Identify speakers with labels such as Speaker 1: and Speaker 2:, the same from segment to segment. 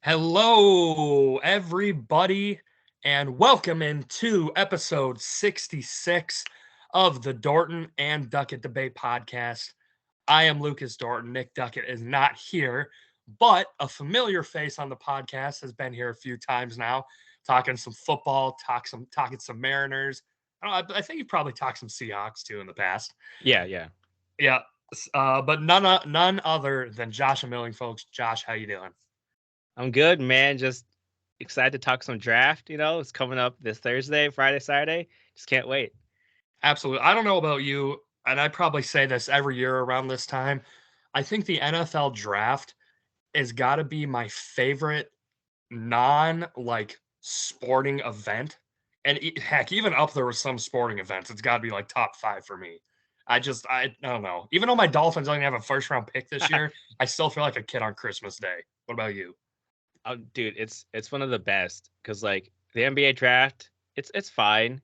Speaker 1: Hello, everybody, and welcome into episode 66 of the Dorton and Duckett Debate Podcast. I am Lucas Dorton. Nick Duckett is not here, but a familiar face on the podcast has been here a few times now, talking some football, talking some Mariners. I think he probably talked some Seahawks too in the past.
Speaker 2: Yeah.
Speaker 1: Yeah, but none other than Josh Milling, folks. Josh, how you doing?
Speaker 2: I'm good, man. Just excited to talk some draft. It's coming up this Thursday, Friday, Saturday. Just can't wait.
Speaker 1: Absolutely. I don't know about you, and I probably say this every year around this time. I think the NFL draft has got to be my favorite non like sporting event. And heck, even up there with some sporting events, it's got to be like top five for me. I don't know. Even though my Dolphins only have a first round pick this year, I still feel like a kid on Christmas Day. What about you?
Speaker 2: Oh, dude, it's one of the best because like the NBA draft, it's fine.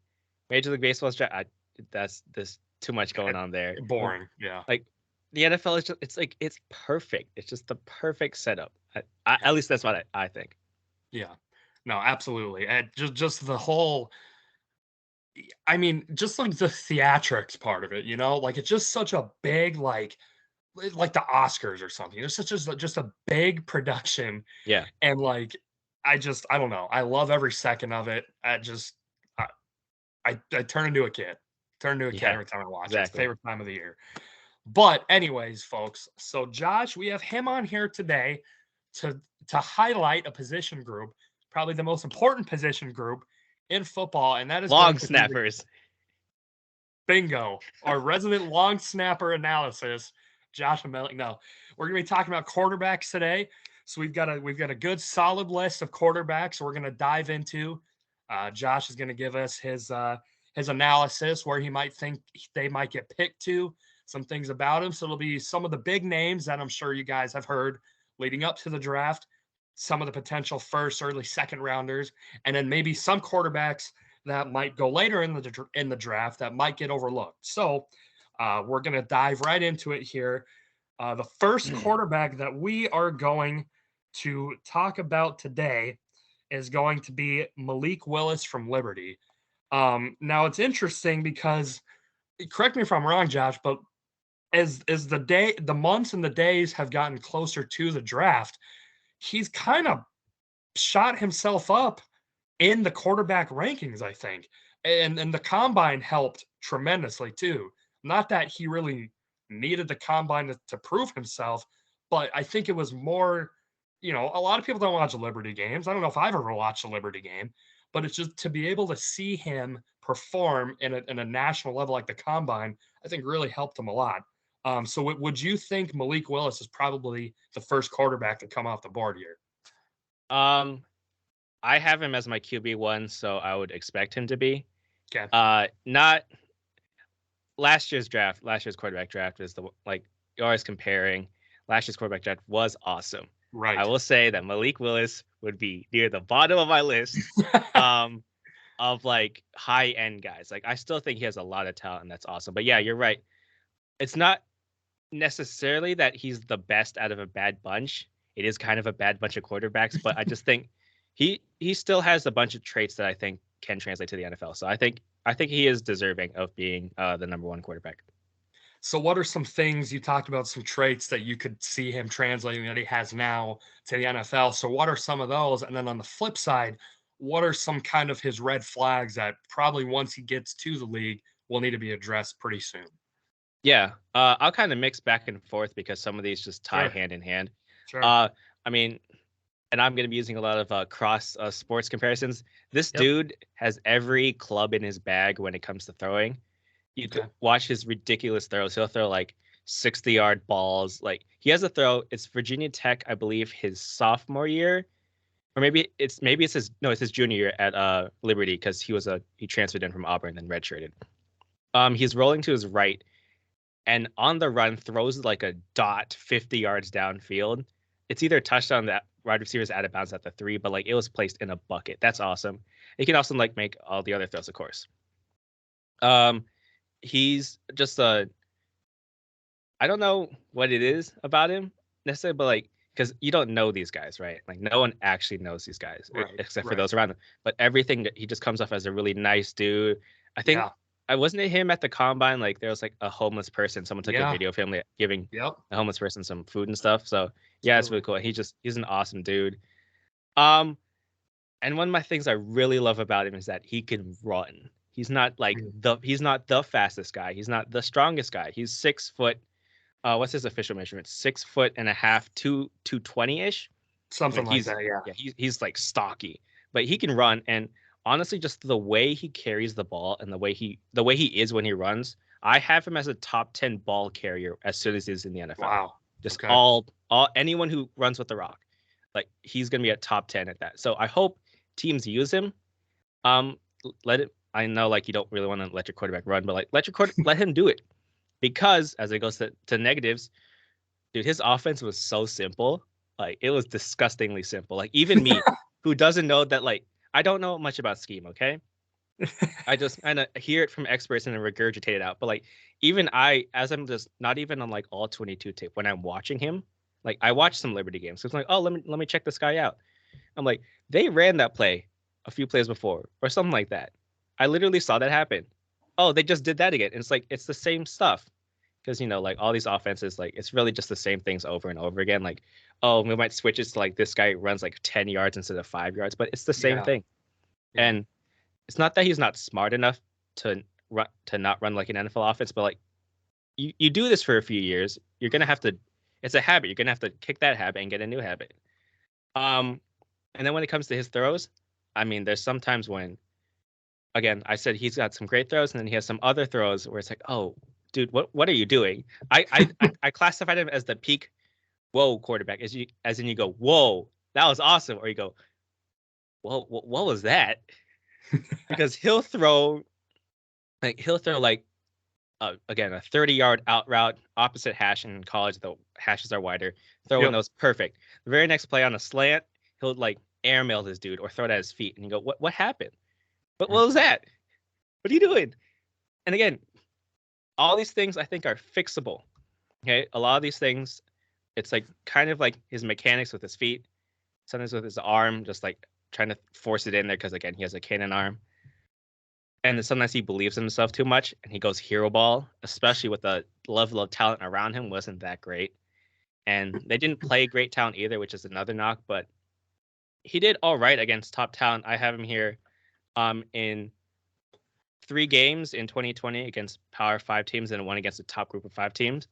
Speaker 2: Major League Baseball's draft, there's too much going on there.
Speaker 1: Boring. Yeah.
Speaker 2: Like the NFL is just it's perfect. It's just the perfect setup. At least that's what I think.
Speaker 1: Yeah. No, absolutely. And just the whole I mean, just like the theatrics part of it, like it's just such a big like the Oscars or something. It's just a big production,
Speaker 2: Yeah,
Speaker 1: and like I don't know. I love every second of it. I, I turn into a kid. Turn into a kid
Speaker 2: yeah,
Speaker 1: every time I watch it. It's the
Speaker 2: exactly.
Speaker 1: favorite time of the year. But anyways, folks, so Josh, we have him on here today to highlight a position group, probably the most important position group in football, and that is going
Speaker 2: Long
Speaker 1: to be the
Speaker 2: snappers.
Speaker 1: bingo, our resident long snapper analysis, Josh Amelik. No, we're gonna be talking about quarterbacks today. So we've got a good solid list of quarterbacks we're gonna dive into. Josh is gonna give us his analysis where he might think they might get picked to, some things about him. So it'll be some of the big names that I'm sure you guys have heard leading up to the draft, some of the potential first, early second rounders, and then maybe some quarterbacks that might go later in the draft that might get overlooked. So we're going to dive right into it here. The first quarterback that we are going to talk about today is going to be Malik Willis from Liberty. Now it's interesting because, correct me if I'm wrong, Josh, but as the months and the days have gotten closer to the draft, he's kind of shot himself up in the quarterback rankings, I think. And the combine helped tremendously too. Not that he really needed the combine to prove himself, but I think it was more, a lot of people don't watch Liberty games. I don't know if I've ever watched a Liberty game, but it's just to be able to see him perform in a national level like the combine, I think really helped him a lot. So would you think Malik Willis is probably the first quarterback to come off the board here?
Speaker 2: Um, I have him as my QB1, so I would expect him to be.
Speaker 1: Okay.
Speaker 2: Not last year's draft. Last year's quarterback draft is you're always comparing. Last year's quarterback draft was awesome. I
Speaker 1: Right.
Speaker 2: will say that Malik Willis would be near the bottom of my list um, of like high end guys. Like I still think he has a lot of talent, and that's awesome. But yeah, you're right. It's not necessarily that he's the best out of a bad bunch. It is kind of a bad bunch of quarterbacks, but I just think he still has a bunch of traits that I think can translate to the NFL. So I think he is deserving of being the number one quarterback.
Speaker 1: So, what are some things you talked about, some traits that you could see him translating that he has now to the NFL? So, what are some of those? And then on the flip side, what are some kind of his red flags that probably once he gets to the league will need to be addressed pretty soon?
Speaker 2: Yeah, I'll kind of mix back and forth because some of these just tie
Speaker 1: Sure,
Speaker 2: hand in hand.
Speaker 1: sure.
Speaker 2: Uh, I mean, and I'm going to be using a lot of cross sports comparisons. This
Speaker 1: Yep.
Speaker 2: dude has every club in his bag when it comes to throwing. You could
Speaker 1: Okay.
Speaker 2: watch his ridiculous throws. He'll throw like 60-yard balls. Like he has a throw. It's Virginia Tech, I believe, his sophomore year, or maybe it's his junior year at Liberty because he transferred in from Auburn and redshirted. He's rolling to his right and on the run throws like a dot 50 yards downfield. It's either a touchdown that wide receivers out of bounds at the 3, but like it was placed in a bucket. That's awesome. He can also like make all the other throws, of course. Um, he's just a I don't know what it is about him necessarily, but like because you don't know these guys, right? Like no one actually knows these guys
Speaker 1: Right.
Speaker 2: except for
Speaker 1: Right.
Speaker 2: those around them. But everything that he just comes off as a really nice dude. I think
Speaker 1: Yeah.
Speaker 2: I wasn't it him at the combine. Like there was like a homeless person. Someone took a
Speaker 1: Yeah.
Speaker 2: video of him like, giving
Speaker 1: Yep.
Speaker 2: a homeless person some food and stuff. So yeah, it's really
Speaker 1: Absolutely.
Speaker 2: cool. He's an awesome dude. Um, and one of my things I really love about him is that he can run. He's not the fastest guy. He's not the strongest guy. He's 6 foot. What's his official measurement? 6 foot and a half, 220 ish.
Speaker 1: Something
Speaker 2: Like
Speaker 1: like that. Yeah.
Speaker 2: he's like stocky, but he can run. And honestly, just the way he carries the ball and the way he is when he runs, I have him as a top 10 ball carrier as soon as he's in the NFL.
Speaker 1: Wow.
Speaker 2: Just
Speaker 1: Okay.
Speaker 2: all anyone who runs with the rock, like he's gonna be a top 10 at that. So I hope teams use him. Let it. I know like you don't really want to let your quarterback run, but like let him do it because as it goes to negatives, dude, his offense was so simple. Like it was disgustingly simple. Like even me, who doesn't know that, like I don't know much about scheme. Okay, I just kind of hear it from experts and then regurgitate it out. But like even I, as I'm just not even on like all 22 tape when I'm watching him, like I watch some Liberty games. So it's like, oh, let me check this guy out. I'm like, they ran that play a few plays before or something like that. I literally saw that happen. Oh, they just did that again. And it's like it's the same stuff because like all these offenses, like it's really just the same things over and over again. Like, oh, we might switch it to like this guy runs like 10 yards instead of 5 yards, but it's the same
Speaker 1: Yeah.
Speaker 2: thing.
Speaker 1: Yeah.
Speaker 2: And it's not that he's not smart enough to not run like an NFL offense, but like you do this for a few years, you're gonna have to. It's a habit. You're gonna have to kick that habit and get a new habit. Um, and then when it comes to his throws, I mean, there's sometimes when, again, I said he's got some great throws, and then he has some other throws where it's like, oh, dude, what are you doing? I classified him as the peak whoa quarterback, as in you go, whoa, that was awesome, or you go, whoa, what was that? Because he'll throw like again a 30-yard out route opposite hash. In college the hashes are wider, throw in
Speaker 1: Yep.
Speaker 2: those perfect. The very next play on a slant, he'll like airmail this dude or throw it at his feet, and you go, what happened? What was that? What are you doing? And again, all these things I think are fixable. Okay, a lot of these things, it's like kind of like his mechanics with his feet, sometimes with his arm, just like trying to force it in there because again he has a cannon arm. And then sometimes he believes in himself too much and he goes hero ball, especially with the level of talent around him wasn't that great. And they didn't play great talent either, which is another knock, but he did all right against top talent. I have him here in 3 games in 2020 against Power 5 teams and one against the top group of 5 teams.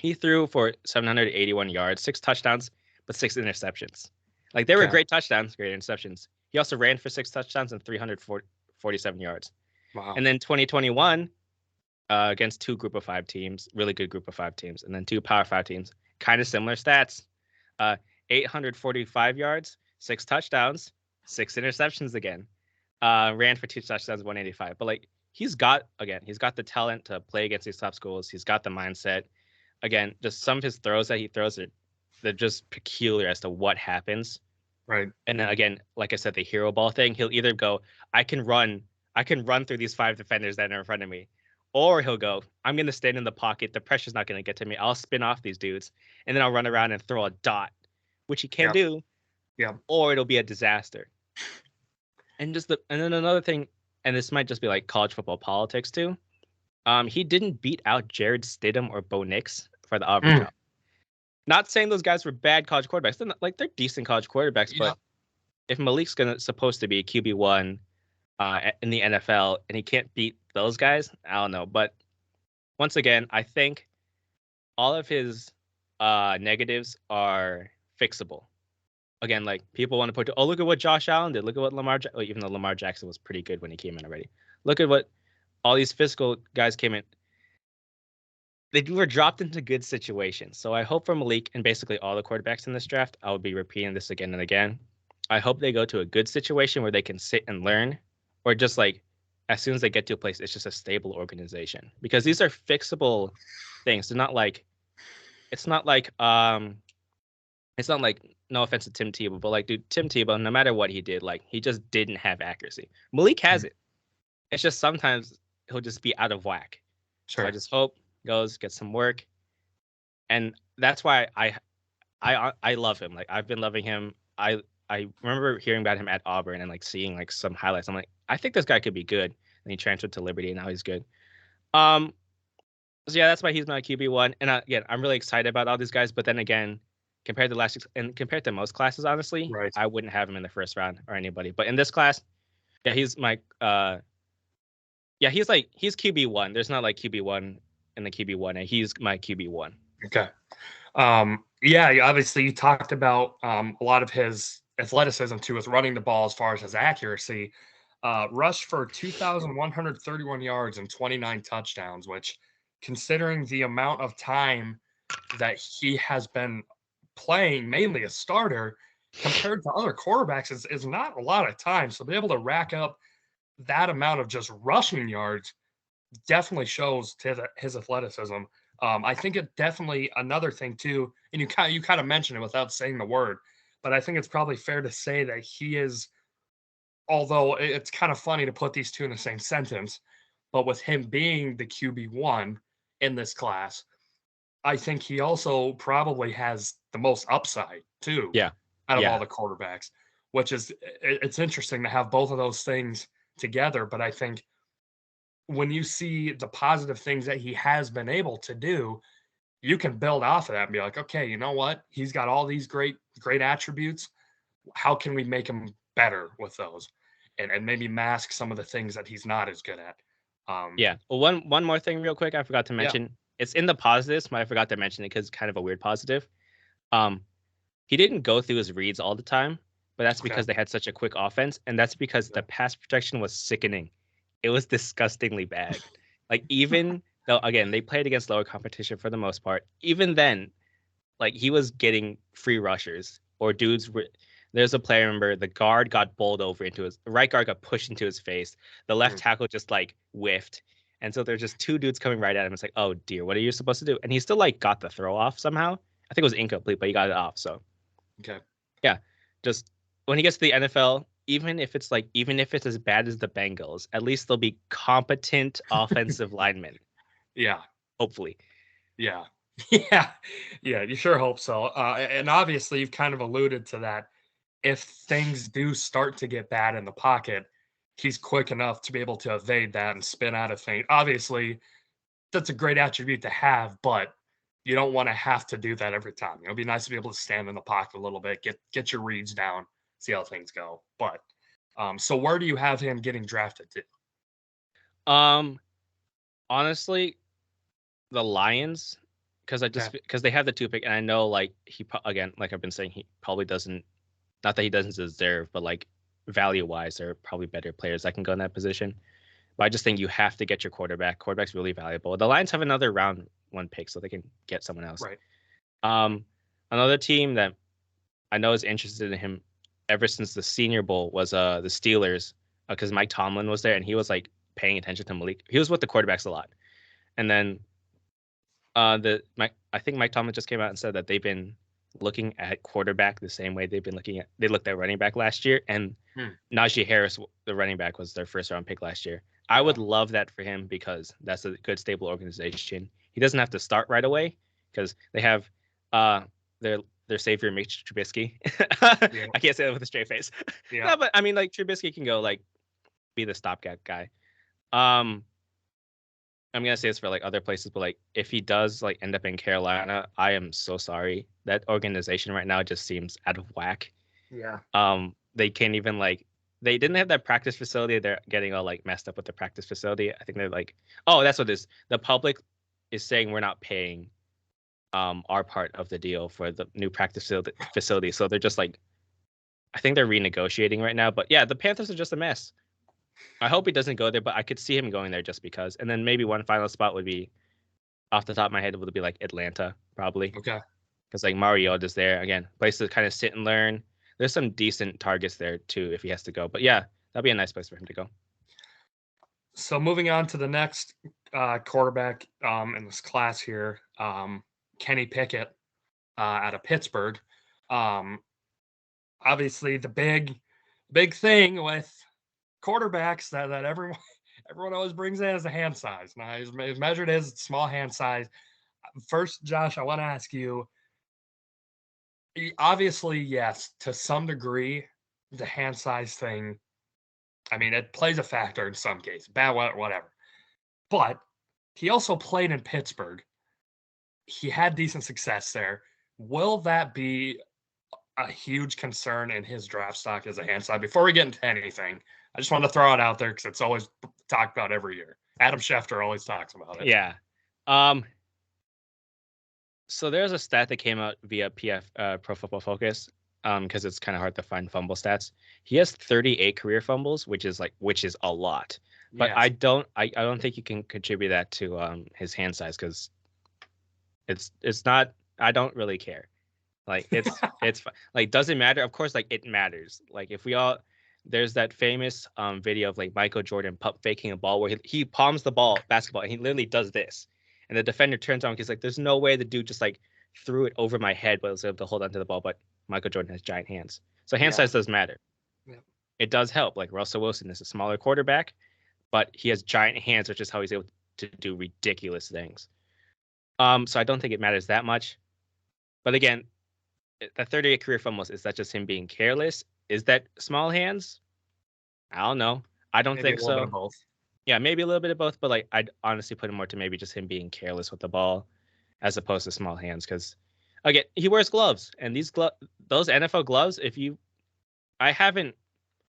Speaker 2: He threw for 781 yards, 6 touchdowns, but 6 interceptions. Like they were
Speaker 1: Okay.
Speaker 2: great touchdowns, great interceptions. He also ran for 6 touchdowns and 347 yards.
Speaker 1: Wow.
Speaker 2: And then 2021 against 2 group of 5 teams, really good group of 5 teams, and then 2 Power 5 teams, kind of similar stats. 845 yards, 6 touchdowns, 6 interceptions again. Ran for 2 touchdowns, 185. But like he's got the talent to play against these top schools. He's got the mindset. Again, just some of his throws that he throws they're just peculiar as to what happens.
Speaker 1: Right.
Speaker 2: And then again, like I said, the hero ball thing, he'll either go, I can run through these 5 defenders that are in front of me. Or he'll go, I'm going to stand in the pocket. The pressure's not going to get to me. I'll spin off these dudes. And then I'll run around and throw a dot, which he can
Speaker 1: Yep.
Speaker 2: do.
Speaker 1: Yep.
Speaker 2: Or it'll be a disaster. And then another thing, and this might just be like college football politics too. He didn't beat out Jared Stidham or Bo Nix for the Auburn job. Not saying those guys were bad college quarterbacks. They're decent college quarterbacks,
Speaker 1: Yeah.
Speaker 2: but if Malik's supposed to be QB1 in the NFL and he can't beat those guys, I don't know. But once again, I think all of his negatives are fixable. Again, like people want to point to, oh, look at what Josh Allen did. Look at what even though Lamar Jackson was pretty good when he came in already. Look at what all these physical guys came in. They were dropped into good situations. So I hope for Malik and basically all the quarterbacks in this draft, I will be repeating this again and again. I hope they go to a good situation where they can sit and learn, or just like as soon as they get to a place, it's just a stable organization, because these are fixable things. They're not like, it's not like no offense to Tim Tebow, but like, dude, Tim Tebow, no matter what he did, like he just didn't have accuracy. Malik has it. It's just sometimes he'll just be out of whack.
Speaker 1: Sure.
Speaker 2: So I just hope he goes, get some work. And that's why I love him. Like I've been loving him. I remember hearing about him at Auburn and like seeing like some highlights. I'm like, I think this guy could be good. And he transferred to Liberty, and now he's good. Um, so yeah, that's why he's my QB1. And again, I'm really excited about all these guys. But then again, compared to and compared to most classes, honestly,
Speaker 1: Right.
Speaker 2: I wouldn't have him in the first round or anybody. But in this class, yeah, he's my yeah, he's QB1. There's not like QB1 and the QB1A. He's my QB1.
Speaker 1: Okay. Yeah, obviously you talked about a lot of his athleticism too, with running the ball as far as his accuracy. Rushed for 2,131 yards and 29 touchdowns, which, considering the amount of time that he has been playing, mainly a starter, compared to other quarterbacks, is not a lot of time. So to be able to rack up that amount of just rushing yards definitely shows his athleticism. I think it definitely another thing too, and you kind of mentioned it without saying the word, but I think it's probably fair to say that he is. Although it's kind of funny to put these two in the same sentence, but with him being the QB1 in this class, I think he also probably has the most upside too
Speaker 2: Yeah.
Speaker 1: out of all
Speaker 2: Yeah.
Speaker 1: the quarterbacks, which is it's interesting to have both of those things together. But I think when you see the positive things that he has been able to do, you can build off of that and be like, okay, you know what? He's got all these great attributes. How can we make him better with those? And maybe mask some of the things that he's not as good at. Um,
Speaker 2: Yeah. Well, one more thing real quick I forgot to
Speaker 1: yeah.
Speaker 2: mention. It's in the positives, but I forgot to mention it because it's kind of a weird positive. Um, he didn't go through his reads all the time, but that's
Speaker 1: Okay.
Speaker 2: because they had such a quick offense, and that's because
Speaker 1: Yeah.
Speaker 2: the pass protection was sickening. It was disgustingly bad. Like even though again they played against lower competition for the most part, even then, like he was getting free rushers or dudes. There's a player, remember, the guard got bowled over into the right guard got pushed into his face. The left
Speaker 1: Mm,
Speaker 2: tackle just like whiffed. And so there's just two dudes coming right at him. It's like, oh dear, what are you supposed to do? And he still like got the throw off somehow. I think it was incomplete, but he got it off. So
Speaker 1: okay.
Speaker 2: yeah, just when he gets to the NFL, even if it's as bad as the Bengals, at least they'll be competent offensive linemen,
Speaker 1: Yeah.
Speaker 2: hopefully.
Speaker 1: Yeah. Yeah. Yeah. You sure hope so. And obviously, you've kind of alluded to that. If things do start to get bad in the pocket, he's quick enough to be able to evade that and spin out of things. Obviously, that's a great attribute to have, but you don't want to have to do that every time. It'd be nice to be able to stand in the pocket a little bit, get your reads down, see how things go. But so where do you have him getting drafted to?
Speaker 2: Um, honestly, the Lions,
Speaker 1: Okay.
Speaker 2: because they have the two pick, and I know like again, like I've been saying, he probably doesn't. Not that he doesn't deserve, but like value wise, there are probably better players that can go in that position. But I just think you have to get your quarterback. Quarterback's really valuable. The Lions have another round one pick, so they can get someone else.
Speaker 1: Right.
Speaker 2: Um, another team that I know is interested in him ever since the Senior Bowl was the Steelers, because Mike Tomlin was there and he was like paying attention to Malik. He was with the quarterbacks a lot, and then I think Mike Tomlin just came out and said that they've been looking at quarterback the same way they looked at running back last year, and
Speaker 1: Hmm.
Speaker 2: Najee Harris, the running back, was their first round pick last year. I
Speaker 1: Okay.
Speaker 2: would love that for him because that's a good stable organization. He doesn't have to start right away because they have uh their savior Mitch Trubisky.
Speaker 1: Yeah.
Speaker 2: I can't say that with a straight face.
Speaker 1: Yeah.
Speaker 2: No, but I mean like Trubisky can go like be the stopgap guy. Um I'm gonna say this for like other places, but like if he does like end up in Carolina, I am so sorry. That organization right now just seems out of whack.
Speaker 1: Yeah.
Speaker 2: They can't even like they didn't have that practice facility. They're getting all like messed up with the practice facility. I think they're like, oh, that's what it is. The public is saying we're not paying our part of the deal for the new practice facility. So they're just like I think they're renegotiating right now. But yeah, the Panthers are just a mess. I hope he doesn't go there, but I could see him going there just because. And then maybe one final spot would be off the top of my head would be like Atlanta, probably.
Speaker 1: Okay.
Speaker 2: Because like Mariota's there again, place to kind of sit and learn. There's some decent targets there too if he has to go. But yeah, that'd be a nice place for him to go.
Speaker 1: So moving on to the next quarterback in this class here, Kenny Pickett out of Pittsburgh. Um, Obviously, the big thing with quarterbacks that everyone always brings in is the hand size. Now he's measured as small hand size. First, Josh, I want to ask you: Obviously, yes, to some degree, the hand size thing, I mean, it plays a factor in some cases, bad, whatever. But he also played in Pittsburgh. He had decent success there. Will that be a huge concern in his draft stock as a hand size? Before we get into anything, I just want to throw it out there because it's always talked about every year. Adam Schefter always talks about it.
Speaker 2: Yeah. So there's a stat that came out via Pro Football Focus, because it's kind of hard to find fumble stats. He has 38 career fumbles, which is a lot. But
Speaker 1: Yes.
Speaker 2: I don't think you can contribute that to his hand size, because it's not. I don't really care. Like it's like, doesn't matter. Of course, like it matters. Like if we all, there's that famous video of like Michael Jordan pump faking a ball where he palms the basketball, and he literally does this, and the defender turns on. He's like, "There's no way the dude just like threw it over my head, but was able to hold onto the ball." But Michael Jordan has giant hands, so hand size does matter.
Speaker 1: Yeah.
Speaker 2: It does help. Like Russell Wilson is a smaller quarterback, but he has giant hands, which is how he's able to do ridiculous things. So I don't think it matters that much. But again, the 38 career fumbles, is that just him being careless? Is that small hands? I don't know. I don't think so.
Speaker 1: Bit of both.
Speaker 2: Yeah, maybe a little bit of both, but like I'd honestly put it more to maybe just him being careless with the ball as opposed to small hands, because again, he wears gloves, and those NFL gloves, I haven't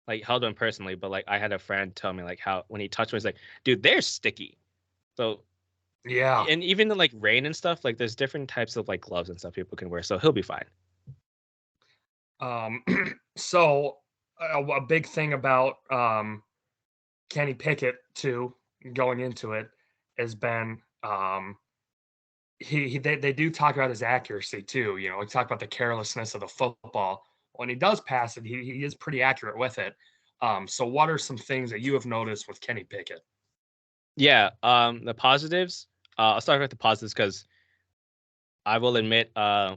Speaker 2: like held one personally, but like I had a friend tell me like how when he touched me, he's like, dude, they're sticky. So
Speaker 1: yeah,
Speaker 2: and even in like rain and stuff, like there's different types of like gloves and stuff people can wear, so he'll be fine.
Speaker 1: So a big thing about Kenny Pickett too, going into it, has been they do talk about his accuracy too. You know, we talk about the carelessness of the football. When he does pass it, he is pretty accurate with it. So what are some things that you have noticed with Kenny Pickett?
Speaker 2: Yeah, the positives. I'll start with the positives because I will admit,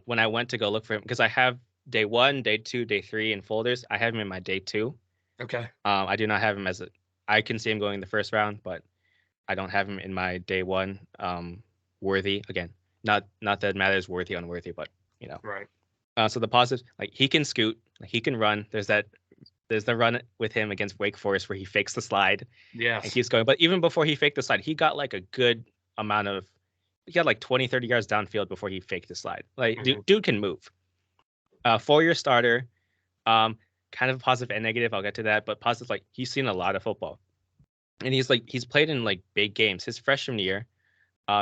Speaker 2: when I went to go look for him, because I have day 1, day 2, day 3 in folders. I have him in my day 2.
Speaker 1: Okay.
Speaker 2: I do not have him I can see him going in the first round, but I don't have him in my day 1. Worthy again, not that it matters worthy unworthy, but you know.
Speaker 1: Right.
Speaker 2: So the positives, like he can scoot, like he can run. There's the run with him against Wake Forest where he fakes the slide.
Speaker 1: Yes.
Speaker 2: And keeps going. But even before he faked the slide, he got like a good amount of, he got like 20, 30 yards downfield before he faked the slide. Like dude can move. 4-year starter, kind of positive and negative. I'll get to that. But positive, like he's seen a lot of football, and he's played in like big games. His freshman year,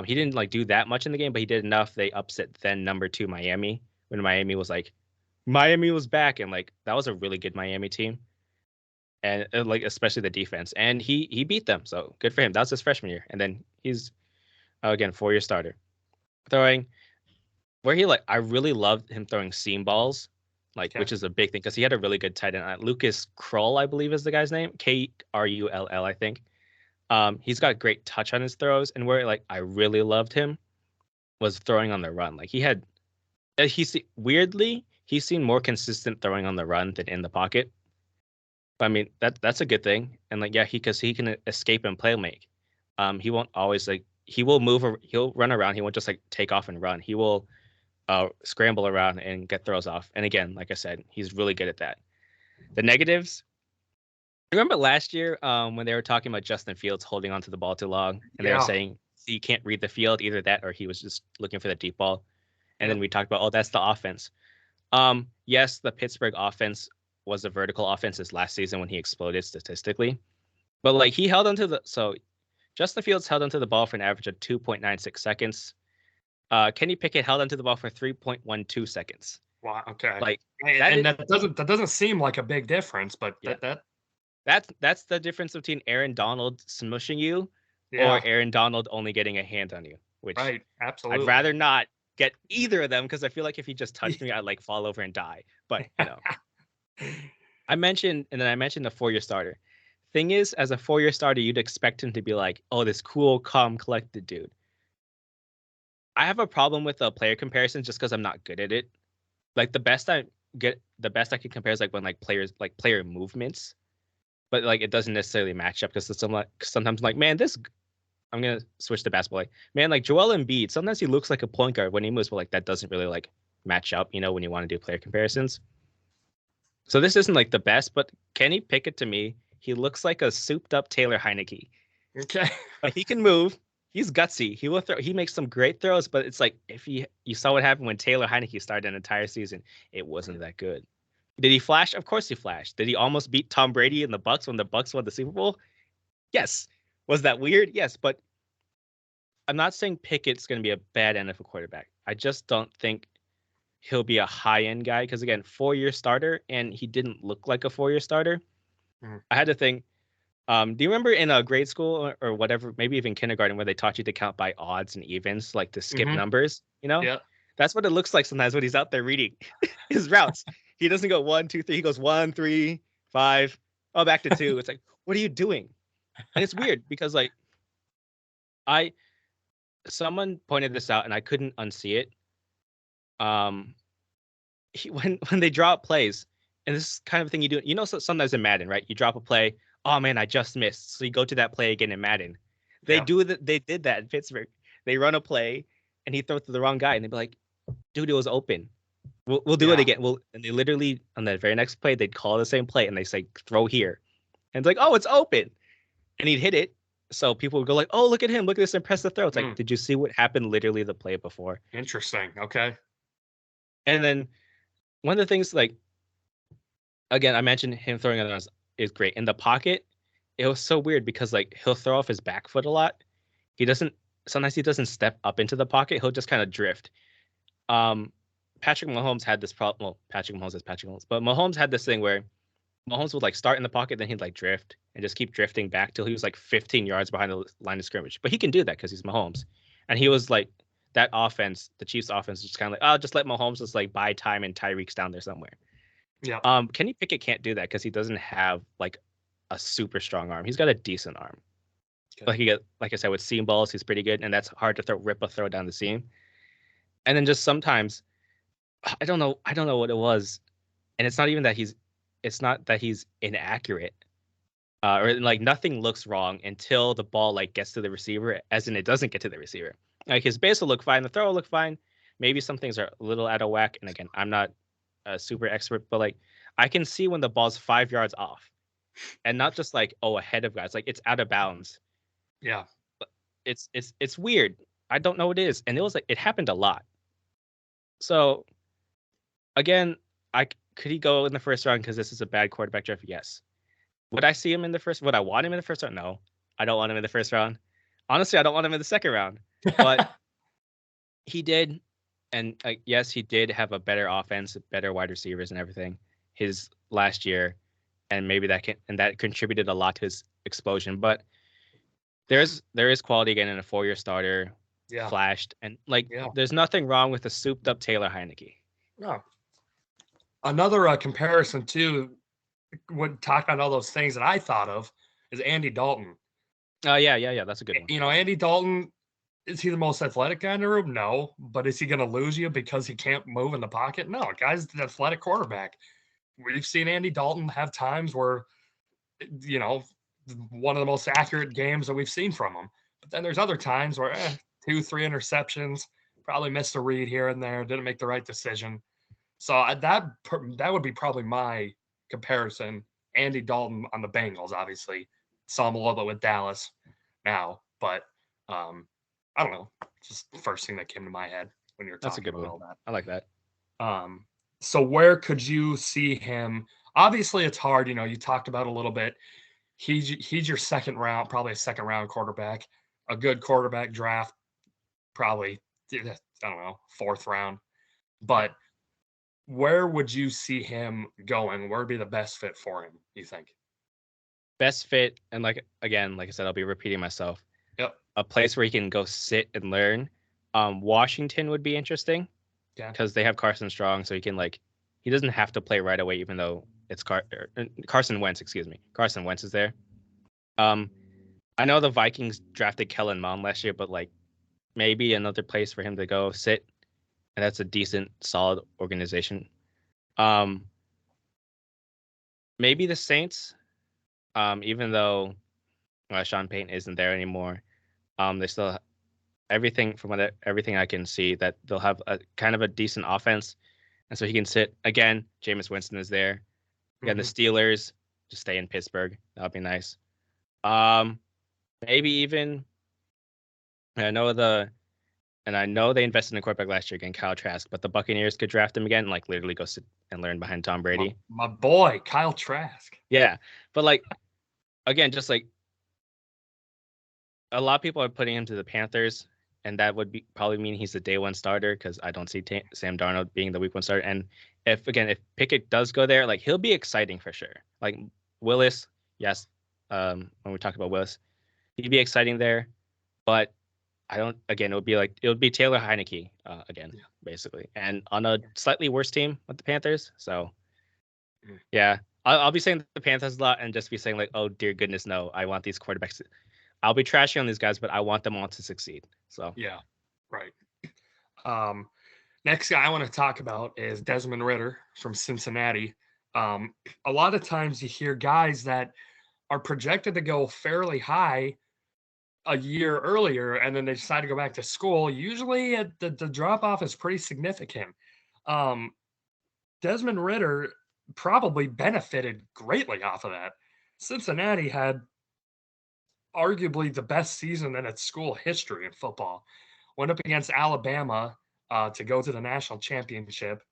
Speaker 2: he didn't like do that much in the game, but he did enough. They upset then number 2 Miami when Miami was back, and like that was a really good Miami team, and like especially the defense, and he beat them. So good for him. That was his freshman year, and then he's again 4-year starter, throwing where I really loved him throwing seam balls, like which is a big thing because he had a really good tight end. Lucas Krull, I believe is the guy's name, Krull, I think. He's got great touch on his throws, and where like I really loved him was throwing on the run. Like weirdly he's seen more consistent throwing on the run than in the pocket. But I mean that's a good thing, and like because he can escape and play make. He won't always like he will move or he'll run around. He won't just like take off and run. He will scramble around and get throws off. And again, like I said, he's really good at that. The negatives. Remember last year when they were talking about Justin Fields holding onto the ball too long, and they were saying he can't read the field, either that or he was just looking for the deep ball. And then we talked about, that's the offense. Yes, the Pittsburgh offense was a vertical offense this last season when he exploded statistically, but like he held onto Justin Fields held onto the ball for an average of 2.96 seconds. Kenny Pickett held onto the ball for 3.12 seconds.
Speaker 1: Wow. Okay.
Speaker 2: Like
Speaker 1: that doesn't seem like a big difference, but
Speaker 2: that's the difference between Aaron Donald smushing you or Aaron Donald only getting a hand on you. Which
Speaker 1: right, absolutely.
Speaker 2: I'd rather not get either of them because I feel like if he just touched me, I'd like fall over and die. But you know, I mentioned the 4-year starter. Thing is, as a 4-year starter, you'd expect him to be like, oh, this cool, calm, collected dude. I have a problem with the player comparisons just because I'm not good at it. Like the best I can compare is like when like players like player movements, but like it doesn't necessarily match up because sometimes I'm like, man, I'm gonna switch to basketball. Like, man, like Joel Embiid, sometimes he looks like a point guard when he moves, but like that doesn't really like match up, when you want to do player comparisons. So this isn't like the best, but Kenny Pickett to me, he looks like a souped up Taylor Heineke.
Speaker 1: Okay.
Speaker 2: He can move. He's gutsy. He will throw. He makes some great throws, but it's like if you saw what happened when Taylor Heineke started an entire season, it wasn't that good. Did he flash? Of course he flashed. Did he almost beat Tom Brady in the Bucks when the Bucks won the Super Bowl? Yes. Was that weird? Yes, but I'm not saying Pickett's going to be a bad NFL quarterback. I just don't think he'll be a high-end guy because again, 4-year starter, and he didn't look like a 4-year starter. I had to think. Do you remember in grade school or whatever, maybe even kindergarten, where they taught you to count by odds and evens, like to skip numbers?
Speaker 1: Yeah.
Speaker 2: That's what it looks like sometimes when he's out there reading his routes. He doesn't go 1, 2, 3. He goes 1, 3, 5. Oh, back to 2. It's like, what are you doing? And it's weird because like someone pointed this out and I couldn't unsee it. When they draw up plays, and this is kind of thing you do, sometimes in Madden, right? You drop a play. Oh man, I just missed. So you go to that play again in Madden. They did that in Pittsburgh. They run a play and he throws to the wrong guy, and they'd be like, "Dude, it was open. We'll do it again." And they literally on the very next play they'd call the same play and they say, "Throw here," and it's like, "Oh, it's open," and he'd hit it. So people would go like, "Oh, look at him! Look at this impressive throw." It's like, did you see what happened literally the play before?
Speaker 1: Interesting. Okay.
Speaker 2: And then one of the things, like, again, I mentioned him throwing it is great in the pocket. It was so weird because like he'll throw off his back foot a lot. Sometimes he doesn't step up into the pocket. He'll just kind of drift. Patrick Mahomes had this problem. Well, Patrick Mahomes is Patrick Mahomes, but Mahomes had this thing where Mahomes would like start in the pocket, then he'd like drift and just keep drifting back till he was like 15 yards behind the line of scrimmage. But he can do that because he's Mahomes, and he was like that offense. The Chiefs' offense is just kind of like, oh, just let Mahomes just like buy time and Tyreek's down there somewhere.
Speaker 1: Yeah.
Speaker 2: Kenny Pickett can't do that because he doesn't have like a super strong arm. He's got a decent arm. Okay. Like I said, with seam balls, he's pretty good, and that's hard to rip a throw down the seam. And then just sometimes, I don't know what it was, and it's not that he's inaccurate, or like nothing looks wrong until the ball like gets to the receiver, as in it doesn't get to the receiver. Like his base will look fine, the throw will look fine. Maybe some things are a little out of whack, and again, I'm not a super expert, but like I can see when the ball's 5 yards off, and not just like ahead of guys, like it's out of bounds.
Speaker 1: Yeah.
Speaker 2: It's weird. I don't know what it is, and it happened a lot. So again, could he go in the first round because this is a bad quarterback draft? Yes. Would I see him in the first? Would I want him in the first round? No, I don't want him in the first round. Honestly, I don't want him in the second round. But he did, and yes, he did have a better offense, better wide receivers, and everything his last year, and maybe that contributed a lot to his explosion. But there is quality again in a 4-year starter, flashed, and there's nothing wrong with a souped up Taylor Heineke.
Speaker 1: No. Another comparison too, when talking about all those things that I thought of, is Andy Dalton.
Speaker 2: Oh yeah, that's a good one.
Speaker 1: Andy Dalton, is he the most athletic guy in the room? No, but is he going to lose you because he can't move in the pocket? No, guy's the athletic quarterback. We've seen Andy Dalton have times where, one of the most accurate games that we've seen from him. But then there's other times where 2-3 interceptions, probably missed a read here and there, didn't make the right decision. So that would be probably my comparison. Andy Dalton on the Bengals, obviously. Saw him a little bit with Dallas now, but I don't know. Just the first thing that came to my head when you were talking about all that.
Speaker 2: I like that.
Speaker 1: So where could you see him? Obviously, it's hard. You talked about a little bit. He's your second round, probably a second round quarterback. A good quarterback draft, probably, I don't know, 4th round. But where would you see him going? Where would be the best fit for him, you think?
Speaker 2: Best fit, and like I said, I'll be repeating myself.
Speaker 1: Yep.
Speaker 2: A place where he can go sit and learn. Washington would be interesting.
Speaker 1: Yeah.
Speaker 2: Because they have Carson Strong, so he doesn't have to play right away, even though it's Carson Wentz. Excuse me, Carson Wentz is there. I know the Vikings drafted Kellen Mond last year, but like maybe another place for him to go sit, and that's a decent, solid organization. Maybe the Saints, even though Sean Payton isn't there anymore. They still everything everything I can see that they'll have a kind of a decent offense, and so he can sit again. Jameis Winston is there. Again, the Steelers just stay in Pittsburgh. That would be nice. Maybe even I know they invested in a quarterback last year again, Kyle Trask, but the Buccaneers could draft him again, like literally go sit and learn behind Tom Brady.
Speaker 1: My boy, Kyle Trask.
Speaker 2: Yeah, but like again, just like a lot of people are putting him to the Panthers, and that would probably mean he's the day one starter because I don't see Sam Darnold being the week one starter. And if Pickett does go there, like he'll be exciting for sure. Like Willis, yes, when we talk about Willis, he'd be exciting there, but I don't. Again, it would be Taylor Heineke again, basically, and on a slightly worse team with the Panthers. So, yeah, I'll be saying the Panthers a lot and just be saying like, oh dear goodness, no, I want these quarterbacks. I'll be trashing on these guys, but I want them all to succeed. So
Speaker 1: yeah, right. Next guy I want to talk about is Desmond Ridder from Cincinnati. A lot of times you hear guys that are projected to go fairly high a year earlier, and then they decide to go back to school. Usually, the drop off is pretty significant. Desmond Ridder probably benefited greatly off of that. Cincinnati had arguably the best season in its school history in football. Went up against Alabama to go to the national championship.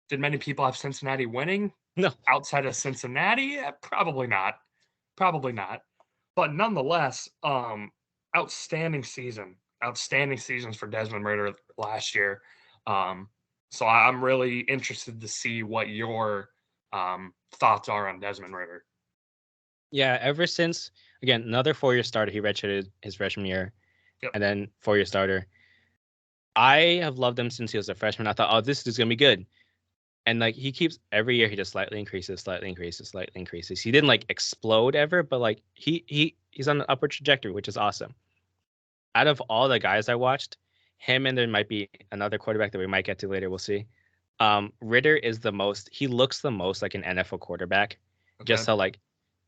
Speaker 1: Did many people have Cincinnati winning?
Speaker 2: no,
Speaker 1: Outside of Cincinnati? Probably not. Probably not. But nonetheless, outstanding season. Outstanding seasons for Desmond Ridder last year. So I'm really interested to see what your thoughts are on Desmond Ridder.
Speaker 2: yeah, ever since again another 4-year starter, he redshirted his freshman year, and then 4-year starter. I have loved him since he was a freshman. I thought, oh, this is gonna be good. And like he keeps every year he just slightly increases, slightly increases, slightly increases. He didn't like explode ever, but like he's on an upward trajectory, which is awesome. Out of all the guys I watched, him and there might be another quarterback that we might get to later. We'll see. Ridder is he looks the most like an NFL quarterback. Okay. Just how like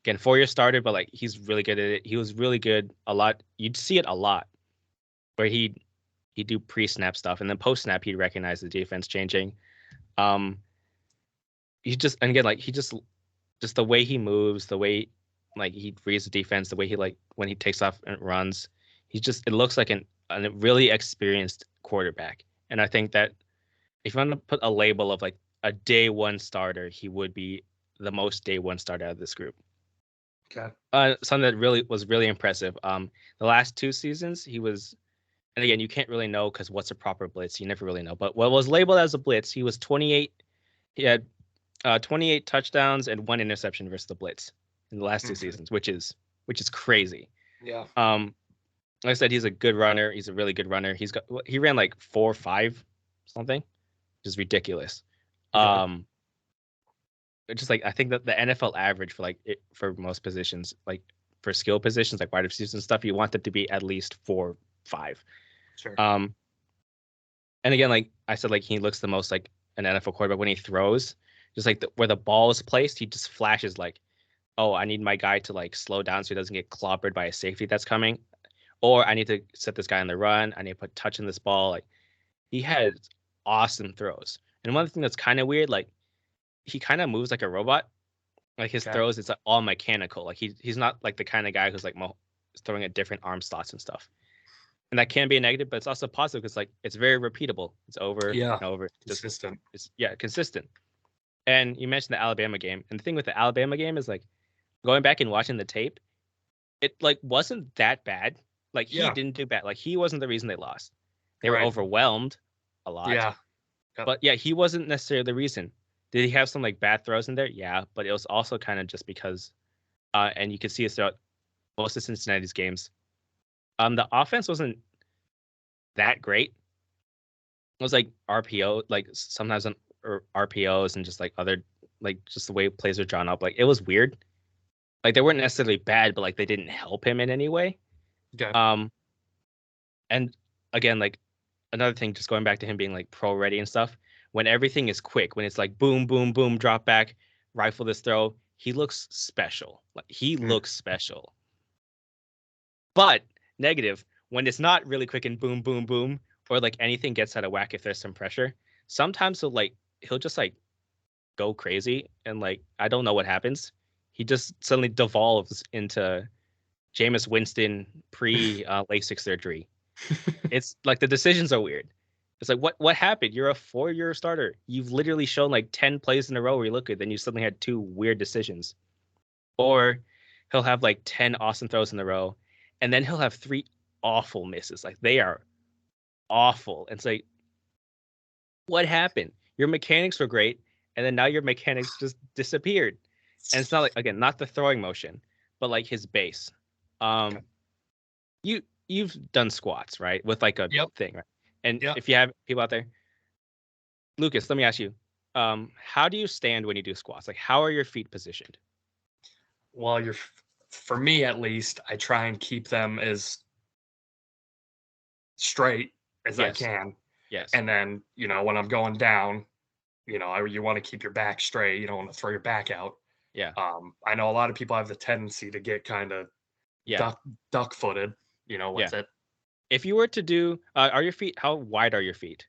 Speaker 2: again 4-year starter, but like he's really good at it. He was really good a lot. You'd see it a lot where he'd do pre-snap stuff and then post-snap he'd recognize the defense changing. He just and again like he just the way he moves, the way like he reads the defense, the way he like when he takes off and runs, it looks like a really experienced quarterback. And I think that if you want to put a label of like a day one starter, he would be the most day one starter out of this group.
Speaker 1: Okay.
Speaker 2: Something that was really impressive. The last 2 seasons he was, and again you can't really know because what's a proper blitz, you never really know. But what was labeled as a blitz, he was 28. He had 28 touchdowns and 1 interception versus the blitz in the last 2 seasons, which is crazy.
Speaker 1: Yeah.
Speaker 2: Like I said, he's a good runner. He's a really good runner. He ran like 4.5 something, which is ridiculous. Okay. Just like I think that the NFL average for most positions, like for skill positions like wide receivers and stuff, you want it to be at least 4.5.
Speaker 1: Sure.
Speaker 2: And again, like I said, like he looks the most like an NFL quarterback when he throws. Just like where the ball is placed, he just flashes like, oh, I need my guy to like slow down so he doesn't get clobbered by a safety that's coming. Or I need to set this guy on the run. I need to put touch in this ball. Like he had awesome throws. And one thing that's kind of weird, like he kind of moves like a robot. Like his throws, it's like all mechanical. Like he's not like the kind of guy who's like throwing at different arm slots and stuff. And that can be a negative, but it's also positive because like it's very repeatable. It's over and over.
Speaker 1: Consistent.
Speaker 2: It's consistent. And you mentioned the Alabama game. And the thing with the Alabama game is like going back and watching the tape, it like wasn't that bad. Like he didn't do bad. Like he wasn't the reason they lost. They were overwhelmed a lot.
Speaker 1: Yeah.
Speaker 2: Yep. But yeah, he wasn't necessarily the reason. Did he have some like bad throws in there? Yeah, but it was also kind of just because and you could see it throughout most of Cincinnati's games. The offense wasn't that great. It was like RPO, like sometimes on RPOs and just like other like just the way plays are drawn up. Like it was weird. Like they weren't necessarily bad, but like they didn't help him in any way.
Speaker 1: Okay.
Speaker 2: And again, like another thing, just going back to him being like pro ready and stuff. When everything is quick, when it's like boom, boom, boom, drop back, rifle this throw, he looks special. Like he looks special. But negative, when it's not really quick and boom, boom, boom, or like anything gets out of whack if there's some pressure, sometimes he'll just like go crazy and like I don't know what happens. He just suddenly devolves into Jameis Winston pre LASIK surgery. It's like the decisions are weird. It's like what happened? You're a 4-year starter. You've literally shown like 10 plays in a row where you look good, then you suddenly had 2 weird decisions. Or he'll have like 10 awesome throws in a row, and then he'll have 3 awful misses. Like they are awful. And it's like, what happened? Your mechanics were great, and then now your mechanics just disappeared. And it's not like, again, not the throwing motion, but like his base.
Speaker 1: Okay.
Speaker 2: You've done squats, right? With like a
Speaker 1: Yep.
Speaker 2: thing, right? And
Speaker 1: Yep.
Speaker 2: if you have people out there, Lucas, let me ask you, how do you stand when you do squats? Like, how are your feet positioned?
Speaker 1: Well, for me at least, I try and keep them as straight as I
Speaker 2: Yes.
Speaker 1: can.
Speaker 2: Yes.
Speaker 1: And then, when I'm going down, you want to keep your back straight. You don't want to throw your back out.
Speaker 2: Yeah.
Speaker 1: I know a lot of people have the tendency to get kind of
Speaker 2: Yeah.
Speaker 1: duck footed,
Speaker 2: Yeah.
Speaker 1: with it.
Speaker 2: If you were to do, are your feet, how wide are your feet?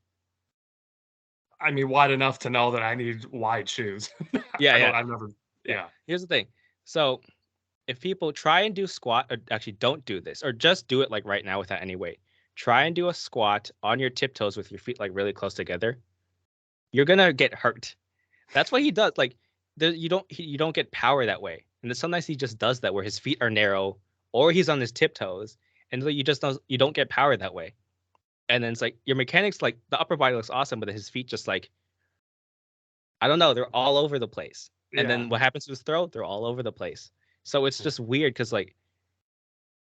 Speaker 1: I mean, wide enough to know that I need wide shoes.
Speaker 2: Yeah. Yeah.
Speaker 1: I've never,
Speaker 2: Yeah.
Speaker 1: yeah.
Speaker 2: Here's the thing. So if people try and do squat, or actually don't do this, or just do it like right now without any weight, try and do a squat on your tiptoes with your feet like really close together. You're gonna get hurt. That's what he does. Like you don't get power that way. And then sometimes he just does that where his feet are narrow or he's on his tiptoes, and so you don't get power that way. And then it's like your mechanics, like the upper body looks awesome, but his feet just like I don't know, they're all over the place. And
Speaker 1: Yeah.
Speaker 2: then what happens to his throw? They're all over the place. So it's
Speaker 1: Mm.
Speaker 2: just weird because like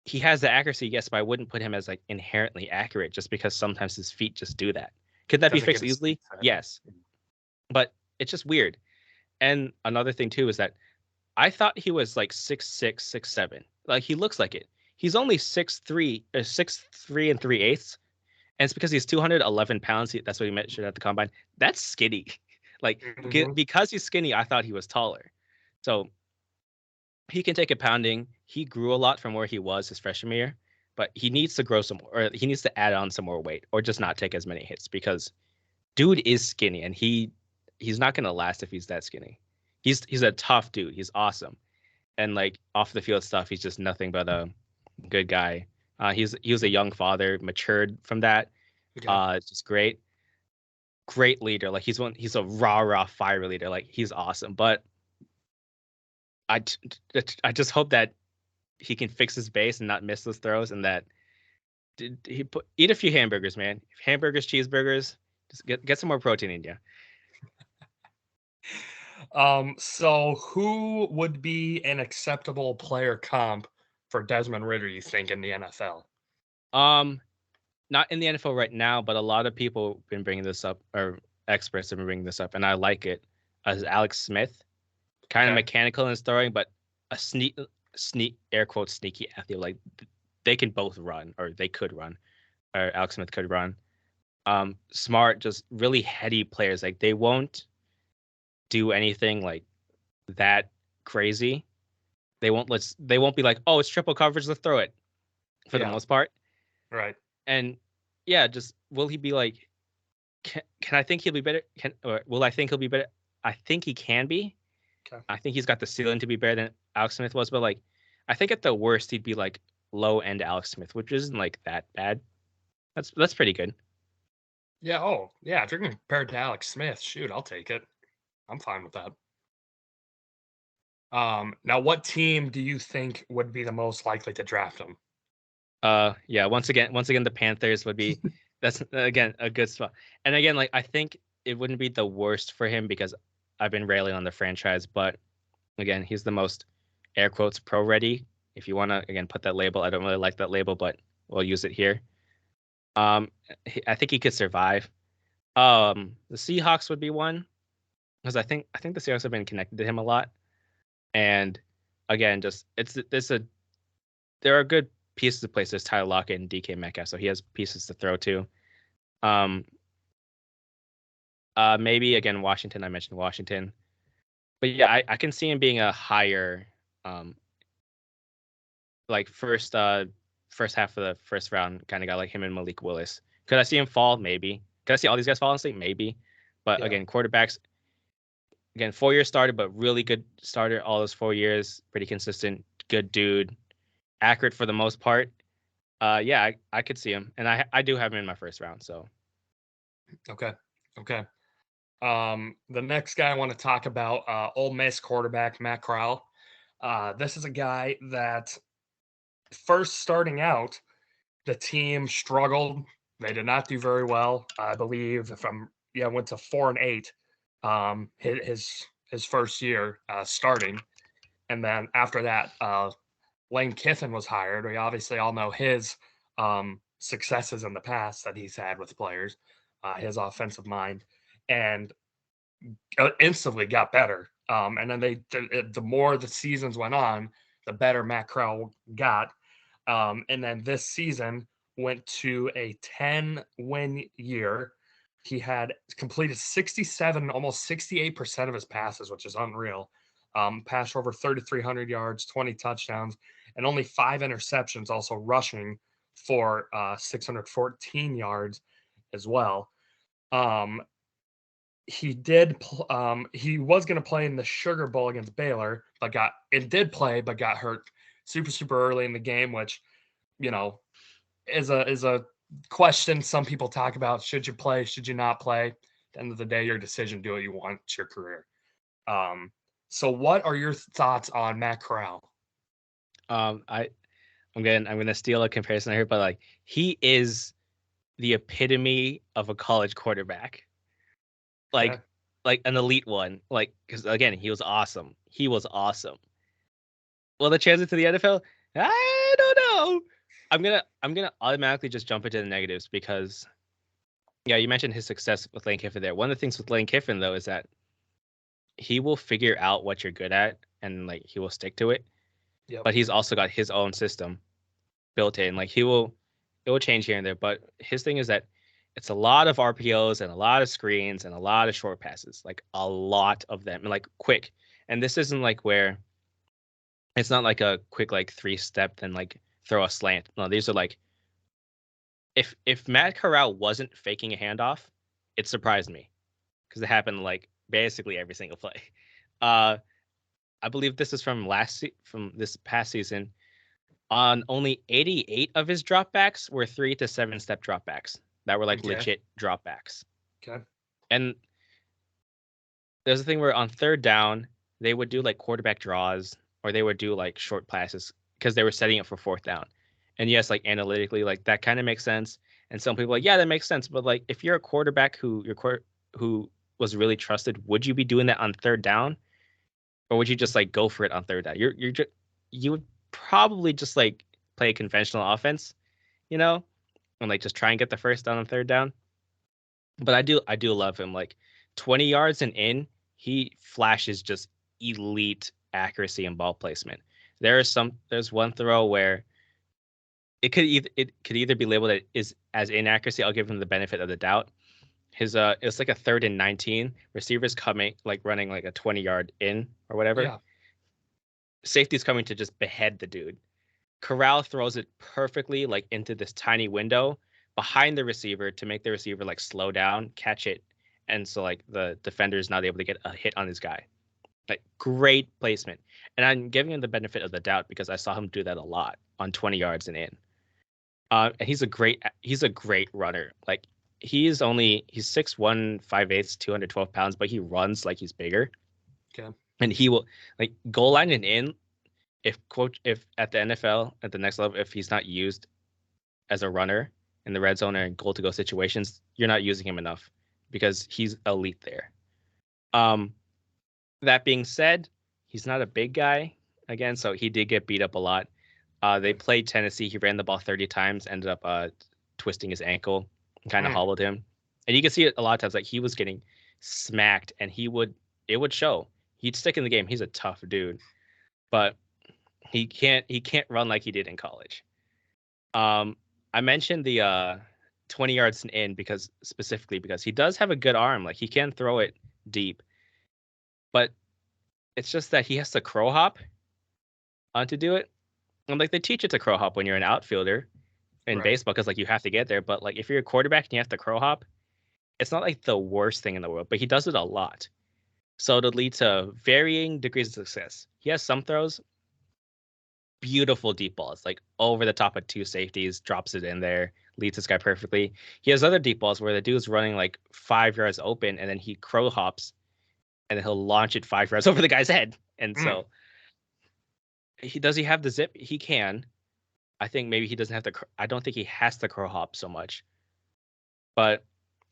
Speaker 2: he has the accuracy, yes, but I wouldn't put him as like inherently accurate just because sometimes his feet just do that. Could that be
Speaker 1: Doesn't get
Speaker 2: fixed
Speaker 1: his feet
Speaker 2: easily?
Speaker 1: set.
Speaker 2: Yes. But it's just weird. And another thing too is that I thought he was like 6'6", 6'7". Like he looks like it. He's only 6'3", 6'3" and 3/8. And it's because he's 211 pounds. That's what he measured at the combine. That's skinny. Like
Speaker 1: Mhm.
Speaker 2: because he's skinny, I thought he was taller. So he can take a pounding. He grew a lot from where he was his freshman year, but he needs to grow some more, or he needs to add on some more weight, or just not take as many hits because dude is skinny and he's not gonna last if he's that skinny. He's a tough dude. He's awesome, and like off the field stuff, he's just nothing but a good guy. He was a young father, matured from that.
Speaker 1: Okay.
Speaker 2: It's just great leader. Like he's a rah fire leader. Like he's awesome. But I I just hope that he can fix his base and not miss those throws, and that eat a few hamburgers, man. Hamburgers, cheeseburgers, just get some more protein in you.
Speaker 1: So who would be an acceptable player comp for Desmond Ritter, you think, in the NFL?
Speaker 2: Um, Not in the NFL right now, but a lot of people have been bringing this up, or experts have been bringing this up, and I like it. As Alex Smith, kind of
Speaker 1: Okay.
Speaker 2: mechanical in his throwing, but a sneak air quotes sneaky athlete. Like they can both run, or they could run, or Alex Smith could run. Smart, just really heady players. Like they won't do anything like that crazy. They won't be like, oh, it's triple coverage, let's throw it for the
Speaker 1: Yeah.
Speaker 2: most part.
Speaker 1: Right.
Speaker 2: And yeah, just will he be like can I think he'll be better? Or will I think he'll be better? I think he can be.
Speaker 1: Okay.
Speaker 2: I think he's got the ceiling to be better than Alex Smith was, but like I think at the worst he'd be like low end Alex Smith, which isn't like that bad. That's pretty good.
Speaker 1: Yeah. Oh, yeah. If you're compared to Alex Smith, shoot, I'll take it. I'm fine with that. Now what team do you think would be the most likely to draft him?
Speaker 2: Yeah, once again the Panthers would be that's again a good spot. And again, like I think it wouldn't be the worst for him because I've been railing on the franchise, but again, he's the most air quotes pro ready. If you want to again put that label, I don't really like that label, but we'll use it here. I think he could survive. The Seahawks would be one because I think the Seahawks have been connected to him a lot, and again, just it's a there are good pieces of places. Tyler Lockett and DK Metcalf, so he has pieces to throw to. Um, Maybe again Washington. I mentioned Washington, but yeah, I can see him being a higher, like first first half of the first round kind of got like him and Malik Willis. Could I see him fall? Maybe. Could I see all these guys fall? Honestly, maybe. But
Speaker 1: Yeah.
Speaker 2: again, quarterbacks. Again, 4 year starter, but really good starter all those 4 years. Pretty consistent, good dude, accurate for the most part. Yeah, I could see him, and I do have him in my first round. So
Speaker 1: Okay. Okay. The next guy I want to talk about, Ole Miss quarterback Matt Corral. This is a guy that first starting out, the team struggled. They did not do very well. I believe went to 4-8. His first year starting, and then after that, Lane Kiffin was hired. We obviously all know his successes in the past that he's had with players, his offensive mind, and instantly got better. And then the more the seasons went on, the better Matt Corral got. And then this season went to a 10-win year. He had completed 67, almost 68% of his passes, which is unreal. Passed over 3,300 yards, 20 touchdowns, and only 5 interceptions, also rushing for 614 yards as well. He was going to play in the Sugar Bowl against Baylor, but got hurt super early in the game, which, is a question some people talk about. Should you play? Should you not play? At the end of the day, your decision. Do what you want. It's your career. So what are your thoughts on Matt Corral?
Speaker 2: I'm gonna steal a comparison here, but like he is the epitome of a college quarterback. Like
Speaker 1: Okay.
Speaker 2: like an elite one. Like because again, he was awesome. He was awesome. Well, the chances to the NFL, I don't know. I'm gonna automatically just jump into the negatives because yeah, you mentioned his success with Lane Kiffin there. One of the things with Lane Kiffin though is that he will figure out what you're good at and like he will stick to it.
Speaker 1: Yep.
Speaker 2: But he's also got his own system built in. Like it will change here and there. But his thing is that it's a lot of RPOs and a lot of screens and a lot of short passes, like a lot of them, and like quick. And this isn't like where it's not like a quick like 3-step then like throw a slant. No, these are like if Matt Corral wasn't faking a handoff, it surprised me because it happened like basically every single play. Uh, I believe this is from this past season. On only 88 of his dropbacks were 3 to 7-step dropbacks that were like
Speaker 1: Okay.
Speaker 2: legit dropbacks.
Speaker 1: Okay.
Speaker 2: And there's a thing where on third down they would do like quarterback draws or they would do like short passes because they were setting it for fourth down. And yes, like analytically, like that kind of makes sense. And some people are like, yeah, that makes sense. But like, if you're a quarterback who was really trusted, would you be doing that on third down, or would you just like go for it on third down? You would probably just like play a conventional offense, you know, and like just try and get the first down on third down. But I do love him. Like 20 yards and in, he flashes just elite accuracy and ball placement. There's one throw where it could either be labeled as inaccuracy. I'll give him the benefit of the doubt. It's like a 3rd and 19. Receivers coming like running like a 20-yard in or whatever.
Speaker 1: Yeah.
Speaker 2: Safety's coming to just behead the dude. Corral throws it perfectly like into this tiny window behind the receiver to make the receiver like slow down, catch it, and so like the defender is not able to get a hit on this guy. Like great placement. And I'm giving him the benefit of the doubt because I saw him do that a lot on 20 yards and in. And he's a great runner. Like he's 6'1", 5/8", 212 pounds, but he runs like he's bigger.
Speaker 1: Okay.
Speaker 2: And he will like goal line and in. If at the NFL at the next level, if he's not used as a runner in the red zone or goal to go situations, you're not using him enough because he's elite there. That being said, he's not a big guy again, so he did get beat up a lot. They played Tennessee. He ran the ball 30 times, ended up twisting his ankle, kind of hobbled him. And you can see it a lot of times. Like he was getting smacked, and it would show. He'd stick in the game. He's a tough dude, but he can't run like he did in college. I mentioned the 20 yards and in because he does have a good arm. Like he can throw it deep, but it's just that he has to crow hop to do it. And like they teach it to crow hop when you're an outfielder in
Speaker 1: Right.
Speaker 2: baseball because like you have to get there. But like if you're a quarterback and you have to crow hop, it's not like the worst thing in the world. But he does it a lot, so it'll lead to varying degrees of success. He has some throws, beautiful deep balls, like over the top of two safeties, drops it in there, leads this guy perfectly. He has other deep balls where the dude's running like 5 yards open, and then he crow hops, and then he'll launch it 5 yards over the guy's head. And
Speaker 1: Mm.
Speaker 2: so he have the zip? He can. I think maybe he doesn't have to. I don't think he has to crow hop so much, but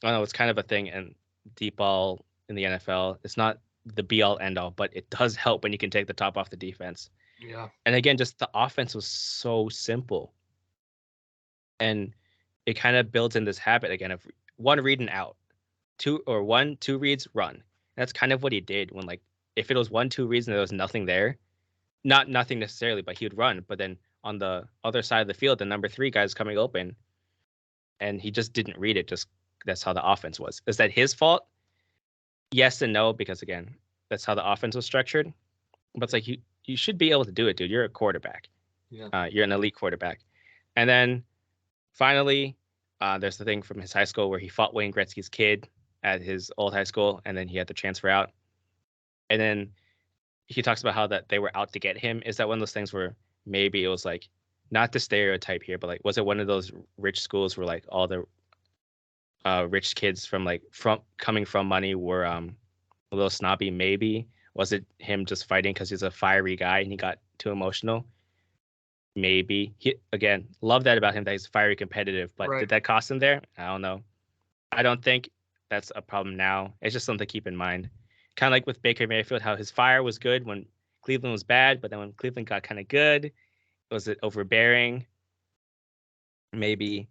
Speaker 2: I don't know. It's kind of a thing, and deep ball in the NFL, it's not the be all end all, but it does help when you can take the top off the defense.
Speaker 1: Yeah.
Speaker 2: And again, just the offense was so simple, and it kind of builds in this habit again of one read and out, two reads, run. That's kind of what he did when like if it was 1-2 reads and there was nothing there, not nothing necessarily, but he would run. But then on the other side of the field, the number 3 guy's coming open, and he just didn't read it. Just that's how the offense was. Is that his fault? Yes and no, because again, that's how the offense was structured. But it's like you should be able to do it, dude. You're a quarterback.
Speaker 1: Yeah.
Speaker 2: You're an elite quarterback. And then finally, there's the thing from his high school where he fought Wayne Gretzky's kid at his old high school, and then he had to transfer out. And then he talks about how that they were out to get him. Is that one of those things where maybe it was like not the stereotype here, but like was it one of those rich schools where like all the rich kids from coming from money were a little snobby? Maybe was it him just fighting because he's a fiery guy and he got too emotional? Maybe he again love that about him that he's fiery competitive, but
Speaker 1: Right.
Speaker 2: did that cost him there? I don't know. I don't think that's a problem now. It's just something to keep in mind. Kind of like with Baker Mayfield, how his fire was good when Cleveland was bad, but then when Cleveland got kind of good, was it overbearing? Maybe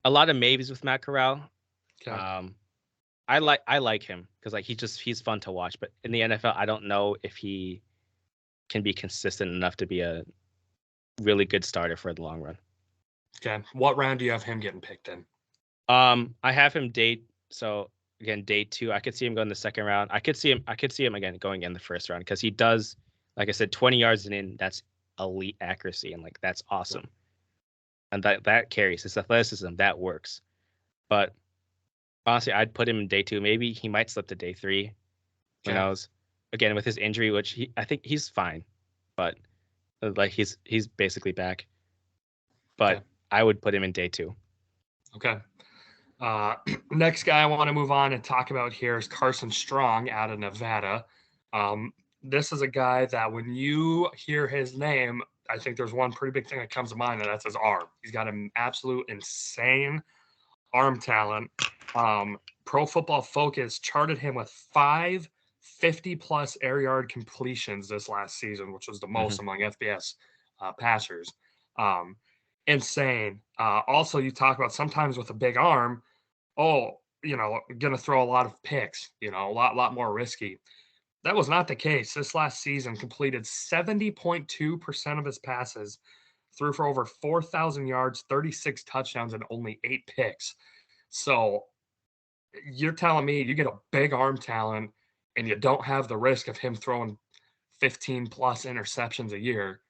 Speaker 2: a lot of maybes with Matt Corral.
Speaker 1: Okay.
Speaker 2: I like him because like he's fun to watch. But in the NFL, I don't know if he can be consistent enough to be a really good starter for the long run.
Speaker 1: Okay. What round do you have him getting picked in?
Speaker 2: I have him so again day 2. I could see him going the second round. I could see him again going in the first round because he does, like I said, 20 yards and in. That's elite accuracy and like that's awesome. And that carries his athleticism. That works. But honestly, I'd put him in day 2. Maybe he might slip to day 3. Who
Speaker 1: Okay.
Speaker 2: knows? Again, with his injury, which I think he's fine, but like he's basically back. But
Speaker 1: Okay.
Speaker 2: I would put him in day 2.
Speaker 1: Okay. Next guy I want to move on and talk about here is Carson Strong out of Nevada. This is a guy that when you hear his name, I think there's one pretty big thing that comes to mind, and that's his arm. He's got an absolute insane arm talent. Pro Football Focus charted him with 550+ air yard completions this last season, which was the most
Speaker 2: Mm-hmm.
Speaker 1: among FBS passers. Um, insane. Also, you talk about sometimes with a big arm, going to throw a lot of picks, a lot more risky. That was not the case. This last season completed 70.2% of his passes, threw for over 4,000 yards, 36 touchdowns, and only 8 picks. So you're telling me you get a big arm talent and you don't have the risk of him throwing 15 plus interceptions a year.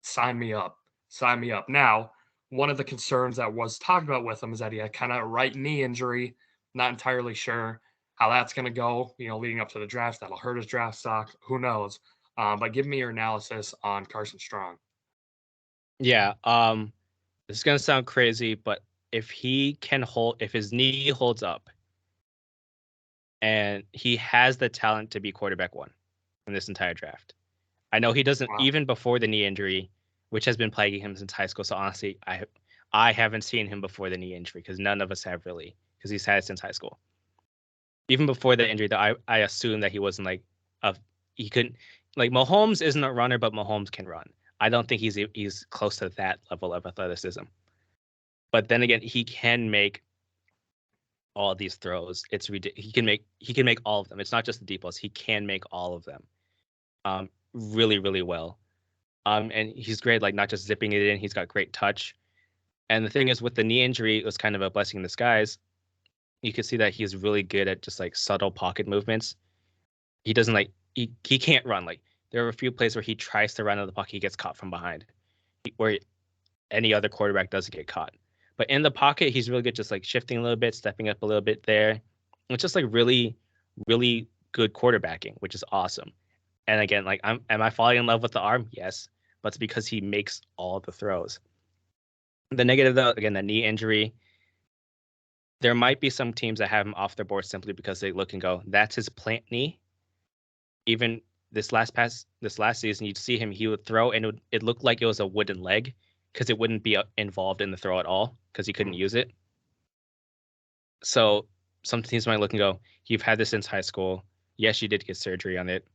Speaker 1: Sign me up. Sign me up. Now, one of the concerns that was talked about with him is that he had kind of a right knee injury. Not entirely sure how that's going to go, leading up to the draft. That'll hurt his draft stock. Who knows? But give me your analysis on Carson Strong.
Speaker 2: Yeah. This is gonna sound crazy, but if his knee holds up, and he has the talent to be quarterback 1 in this entire draft. I know he doesn't
Speaker 1: Wow.
Speaker 2: even before the knee injury, which has been plaguing him since high school. So honestly, I haven't seen him before the knee injury because none of us have really, because he's had it since high school. Even before the injury, I assumed that he wasn't he couldn't, like Mahomes isn't a runner, but Mahomes can run. I don't think he's close to that level of athleticism. But then again, he can make all these throws. It's ridiculous. He can make all of them. It's not just the deep balls. He can make all of them. Really, really well. And he's great, like not just zipping it in. He's got great touch. And the thing is, with the knee injury, it was kind of a blessing in disguise. You could see that he's really good at just like subtle pocket movements. He doesn't he can't run. Like there are a few plays where he tries to run out of the pocket, he gets caught from behind. where any other quarterback doesn't get caught. But in the pocket, he's really good, just like shifting a little bit, stepping up a little bit there. It's just like really, really good quarterbacking, which is awesome. And again, like, am I falling in love with the arm? Yes, but it's because he makes all the throws. The negative, though, again, the knee injury. There might be some teams that have him off their board simply because they look and go, that's his plant knee. Even this last season, you'd see him, he would throw and it looked like it was a wooden leg because it wouldn't be involved in the throw at all because he couldn't use it. So some teams might look and go, you've had this since high school. Yes, you did get surgery on it.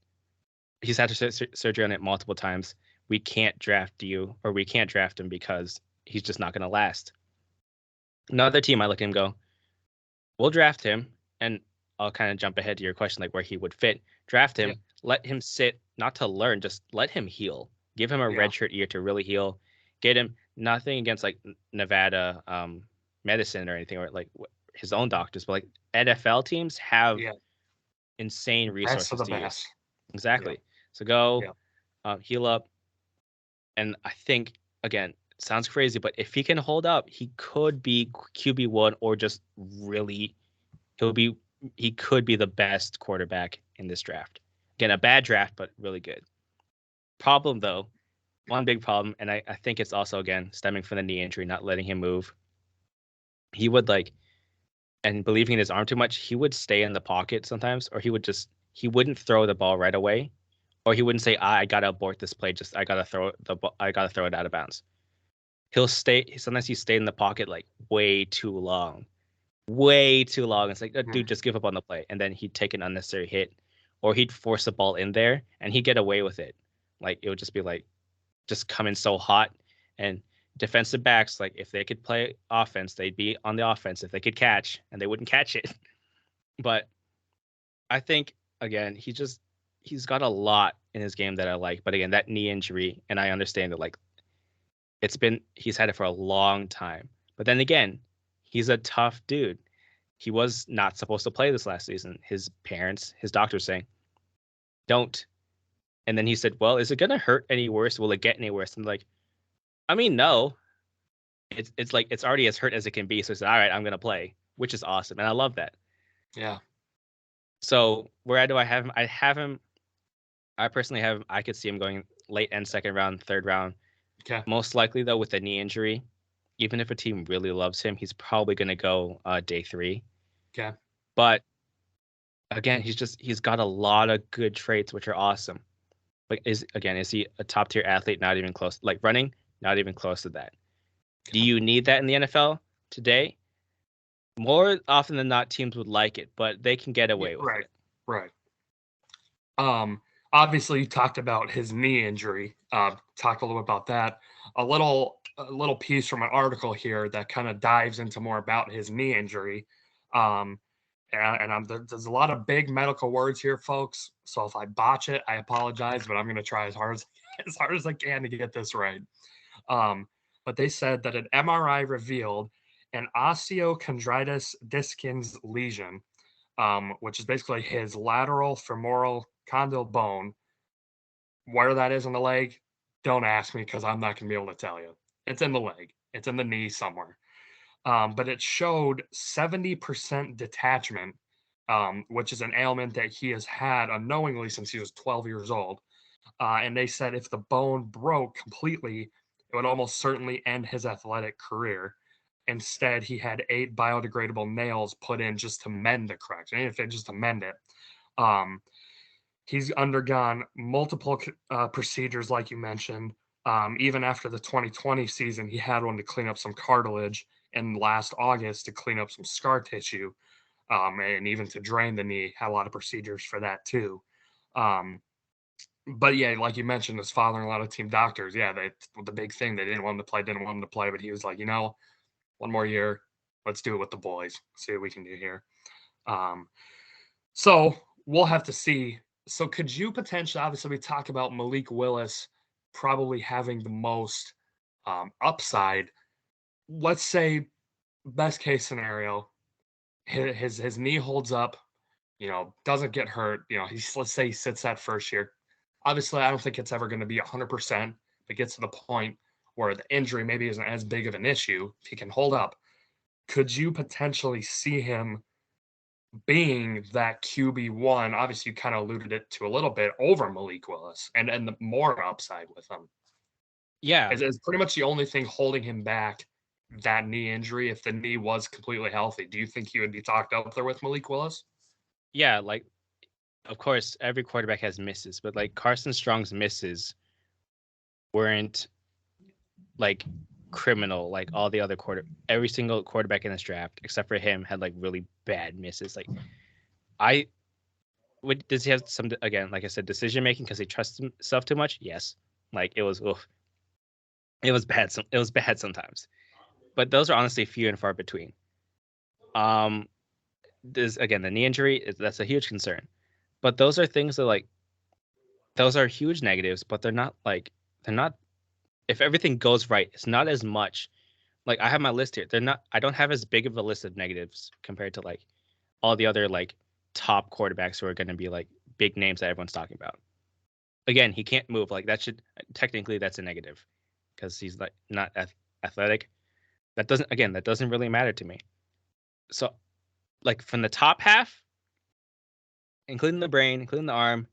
Speaker 2: He's had surgery on it multiple times. We can't draft you, or we can't draft him because he's just not going to last. Another team might look at him and go, we'll draft him, and I'll kind of jump ahead to your question, like where he would fit. Draft him, let him sit, not to learn, just let him heal. Give him a redshirt year to really heal. Get him nothing against like Nevada medicine or anything, or like his own doctors, but like NFL teams have insane resources to use. Exactly. So go heal up, and I think again, it sounds crazy, but if he can hold up, he could be QB1 or just really he could be the best quarterback in this draft. Again, a bad draft, but really good. Problem though, one big problem, and I think it's also again stemming from the knee injury, not letting him move. He would and believing in his arm too much, he would stay in the pocket sometimes, or he wouldn't throw the ball right away, or he wouldn't say, I gotta abort this play, just I gotta throw it out of bounds. Sometimes he stayed in the pocket like way too long. It's like, dude, just give up on the play. And then he'd take an unnecessary hit, or he'd force the ball in there and he'd get away with it. Like, it would just be like, just coming so hot. And defensive backs, like, if they could play offense, they'd be on the offense. If they could catch, and they wouldn't catch it. But I think, again, he's got a lot in his game that I like. But again, that knee injury, and I understand that, like, he's had it for a long time. But then again, he's a tough dude. He was not supposed to play this last season. His doctors saying, don't. And then he said, well, is it going to hurt any worse? Will it get any worse? And like, I mean, no. It's like, it's already as hurt as it can be. So he said, all right, I'm going to play, which is awesome. And I love that.
Speaker 1: Yeah.
Speaker 2: So where do I have him? I personally have him. I could see him going late end second round, third round.
Speaker 1: Okay.
Speaker 2: Most likely, though, with a knee injury, even if a team really loves him, he's probably going to go day 3.
Speaker 1: Okay.
Speaker 2: But again, he's got a lot of good traits, which are awesome. Like, is he a top tier athlete? Not even close. Like running, not even close to that. Do you need that in the NFL today? More often than not, teams would like it, but they can get away with it.
Speaker 1: Right. Obviously, you talked about his knee injury. Talk a little bit about that. A little piece from an article here that kind of dives into more about his knee injury. There's a lot of big medical words here, folks. So if I botch it, I apologize, but I'm going to try as hard as I can to get this right. But they said that an MRI revealed an osteochondritis discans lesion, which is basically his lateral femoral condyle bone. Where that is in the leg, don't ask me because I'm not going to be able to tell you. It's in the leg. It's in the knee somewhere. But it showed 70% detachment, which is an ailment that he has had unknowingly since he was 12 years old. And they said if the bone broke completely, it would almost certainly end his athletic career. Instead, he had 8 biodegradable nails put in just to mend the cracks, anything just to mend it. He's undergone multiple procedures, like you mentioned. Even after the 2020 season, he had one to clean up some cartilage, and last August to clean up some scar tissue, and even to drain the knee. Had a lot of procedures for that too. But yeah, like you mentioned, his father and a lot of team doctors, the big thing, they didn't want him to play, but he was like, one more year, let's do it with the boys, see what we can do here. So we'll have to see. So could you potentially, obviously we talk about Malik Willis probably having the most upside. Let's say best case scenario, his knee holds up, doesn't get hurt. Let's say he sits that first year. Obviously, I don't think it's ever going to be 100%, but gets to the point where the injury maybe isn't as big of an issue, if he can hold up, could you potentially see him being that QB1? Obviously, you kind of alluded it to a little bit over Malik Willis and the more upside with him.
Speaker 2: Yeah,
Speaker 1: Is pretty much the only thing holding him back that knee injury. If the knee was completely healthy, do you think he would be talked up there with Malik Willis?
Speaker 2: yeah. Like, of course, every quarterback has misses, but like Carson Strong's misses weren't like criminal. Like all the other every single quarterback in this draft, except for him, had like really bad misses. Like, I does he have some again? Like I said, decision making because he trusts himself too much? Yes. Like it was, oof, it was bad. It was bad sometimes, but those are honestly few and far between. This again, the knee injury that's a huge concern, but those are things that like those are huge negatives, but they're not. If everything goes right, it's not as much. Like I have my list here. They're not. I don't have as big of a list of negatives compared to like all the other like top quarterbacks who are going to be like big names that everyone's talking about. Again, he can't move. Like that should technically that's a negative because he's like not athletic. That doesn't really matter to me. So like from the top half, including the brain, including the arm,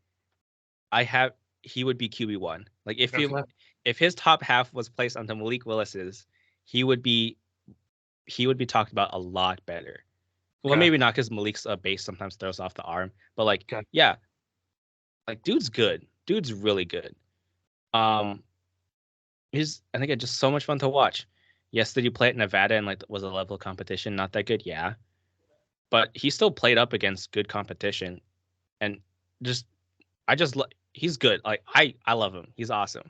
Speaker 2: I have he would be QB1. Like if his top half was placed onto Malik Willis's, he would be talked about a lot better. Well,
Speaker 1: Okay.
Speaker 2: maybe not because Malik's base sometimes throws off the arm, but like
Speaker 1: Okay.
Speaker 2: yeah, like dude's good. Dude's really good. Um, he's I think it's just so much fun to watch. Yes, did you play at Nevada and like was a level of competition not that good? Yeah, but he still played up against good competition, and just he's good. Like I love him. He's awesome.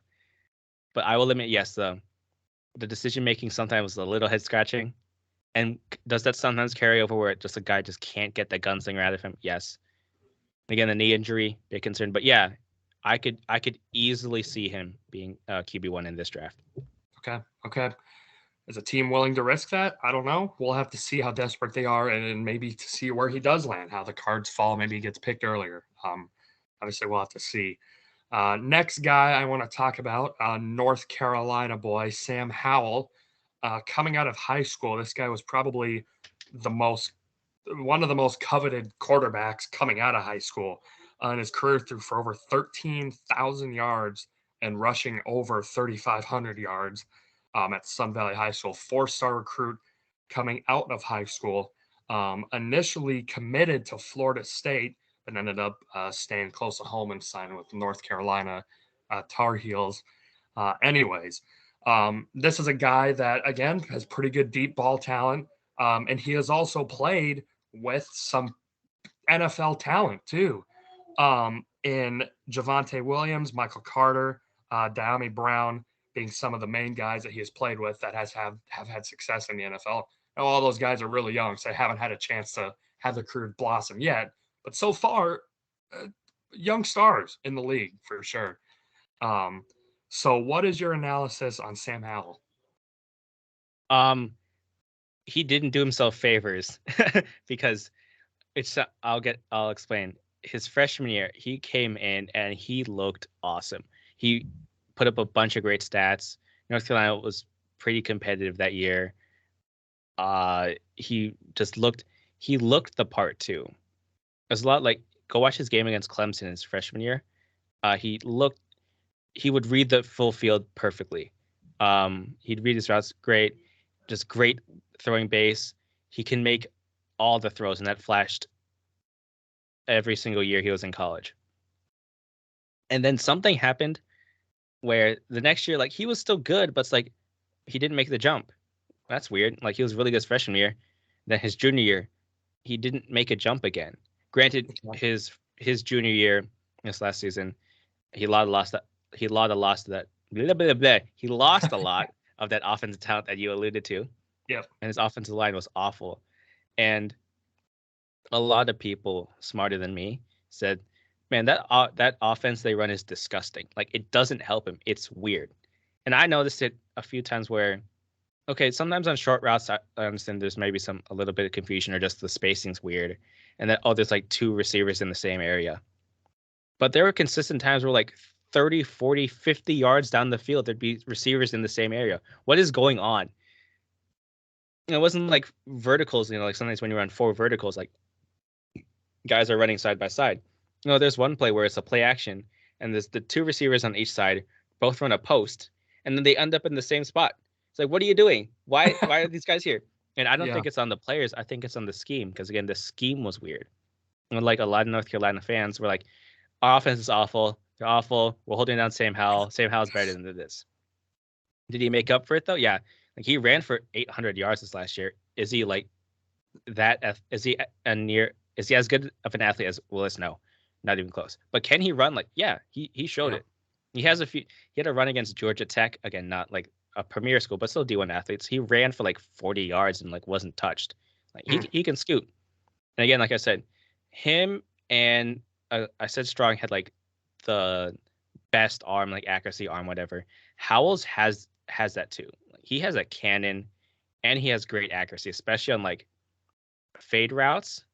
Speaker 2: But I will admit, yes, the decision making sometimes was a little head scratching. And does that sometimes carry over where just a guy just can't get the gunslinger out of him? Yes. Again, the knee injury, big concern. But yeah, I could easily see him being QB1 in this draft.
Speaker 1: Okay. Okay. Is a team willing to risk that? I don't know. We'll have to see how desperate they are and maybe to see where he does land, how the cards fall. Maybe he gets picked earlier. Obviously, we'll have to see. Next guy I want to talk about, North Carolina boy, Sam Howell. Coming out of high school, this guy was probably one of the most coveted quarterbacks coming out of high school. In his career, threw for over 13,000 yards and rushing over 3,500 yards at Sun Valley High School. Four-star recruit coming out of high school. Initially committed to Florida State, but ended up staying close to home and signing with North Carolina Tar Heels. Anyways, this is a guy that, again, has pretty good deep ball talent. And he has also played with some NFL talent too. In Javonte Williams, Michael Carter, Diami Brown being some of the main guys that he has played with that have had success in the NFL. Now, all those guys are really young, so they haven't had a chance to have their career blossom yet. But so far, young stars in the league for sure. So, what is your analysis on Sam Howell?
Speaker 2: Um, he didn't do himself favors because I'll explain. His freshman year, he came in and he looked awesome. He put up a bunch of great stats. North Carolina was pretty competitive that year. He just looked the part too. It was a lot like go watch his game against Clemson his freshman year. He would read the full field perfectly. He'd read his routes great, just great throwing base. He can make all the throws, and that flashed every single year he was in college. And then something happened where the next year, like he was still good, but it's like he didn't make the jump. That's weird. Like he was really good his freshman year. Then his junior year, he didn't make a jump again. Granted, his junior year, this last season, he lost that. He lost that. Blah, blah, blah. He lost a lot of that offensive talent that you alluded to.
Speaker 1: Yep.
Speaker 2: And his offensive line was awful. And a lot of people smarter than me said, "Man, that offense they run is disgusting. Like it doesn't help him. It's weird." And I noticed it a few times where, okay, sometimes on short routes, I understand there's maybe a little bit of confusion or just the spacing's weird, and that there's like two receivers in the same area. But there were consistent times where like 30, 40, 50 yards down the field, there'd be receivers in the same area. What is going on? It wasn't like verticals, like sometimes when you run 4 verticals, like guys are running side by side. There's one play where it's a play action, and there's the 2 receivers on each side, both run a post, and then they end up in the same spot. It's like, what are you doing? Why are these guys here? And I don't think it's on the players. I think it's on the scheme, because again, the scheme was weird. And like a lot of North Carolina fans were like, our offense is awful. They're awful. We're holding down Sam Howell. Sam Howell's better than this. Did he make up for it though? Yeah. Like he ran for 800 yards this last year. Is he like that? Is he as good of an athlete as Willis? No, not even close. But can he run? Like, yeah, he showed it. He has he had a run against Georgia Tech. Again, not like a premier school, but still D1 athletes. He ran for like 40 yards and like wasn't touched. Like he can scoot. And again, like I said, him and I said Strong had like the best arm, like accuracy arm, whatever. Howells has that too. Like, he has a cannon, and he has great accuracy, especially on like fade routes,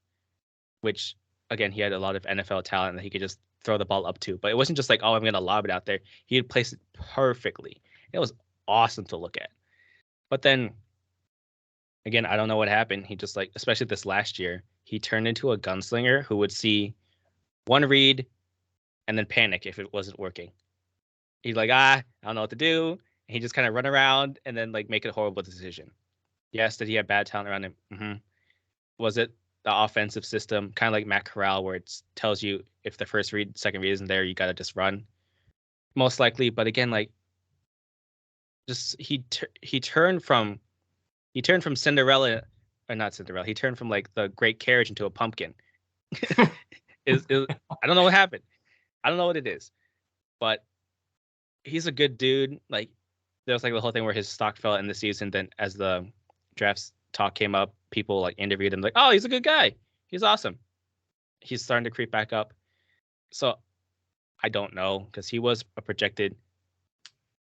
Speaker 2: which again he had a lot of NFL talent that he could just throw the ball up to. But it wasn't just like, oh, I'm gonna lob it out there. He would place it perfectly. It was awesome to look at. But then again, I don't know what happened. He just like, especially this last year, he turned into a gunslinger who would see one read and then panic if it wasn't working. He's like, I don't know what to do. And he just kind of run around and then like make a horrible decision. Yes, did he have bad talent around him? Mm-hmm. Was it the offensive system, kind of like Matt Corral, where it tells you if the first read, second read isn't there, you got to just run? Most likely. But again, like, just he turned from Cinderella, or not Cinderella. He turned from like the great carriage into a pumpkin. I don't know what happened. I don't know what it is, but he's a good dude. Like, there was like the whole thing where his stock fell in the season. Then as the drafts talk came up, people like interviewed him like, oh, he's a good guy. He's awesome. He's starting to creep back up. So I don't know, because he was a projected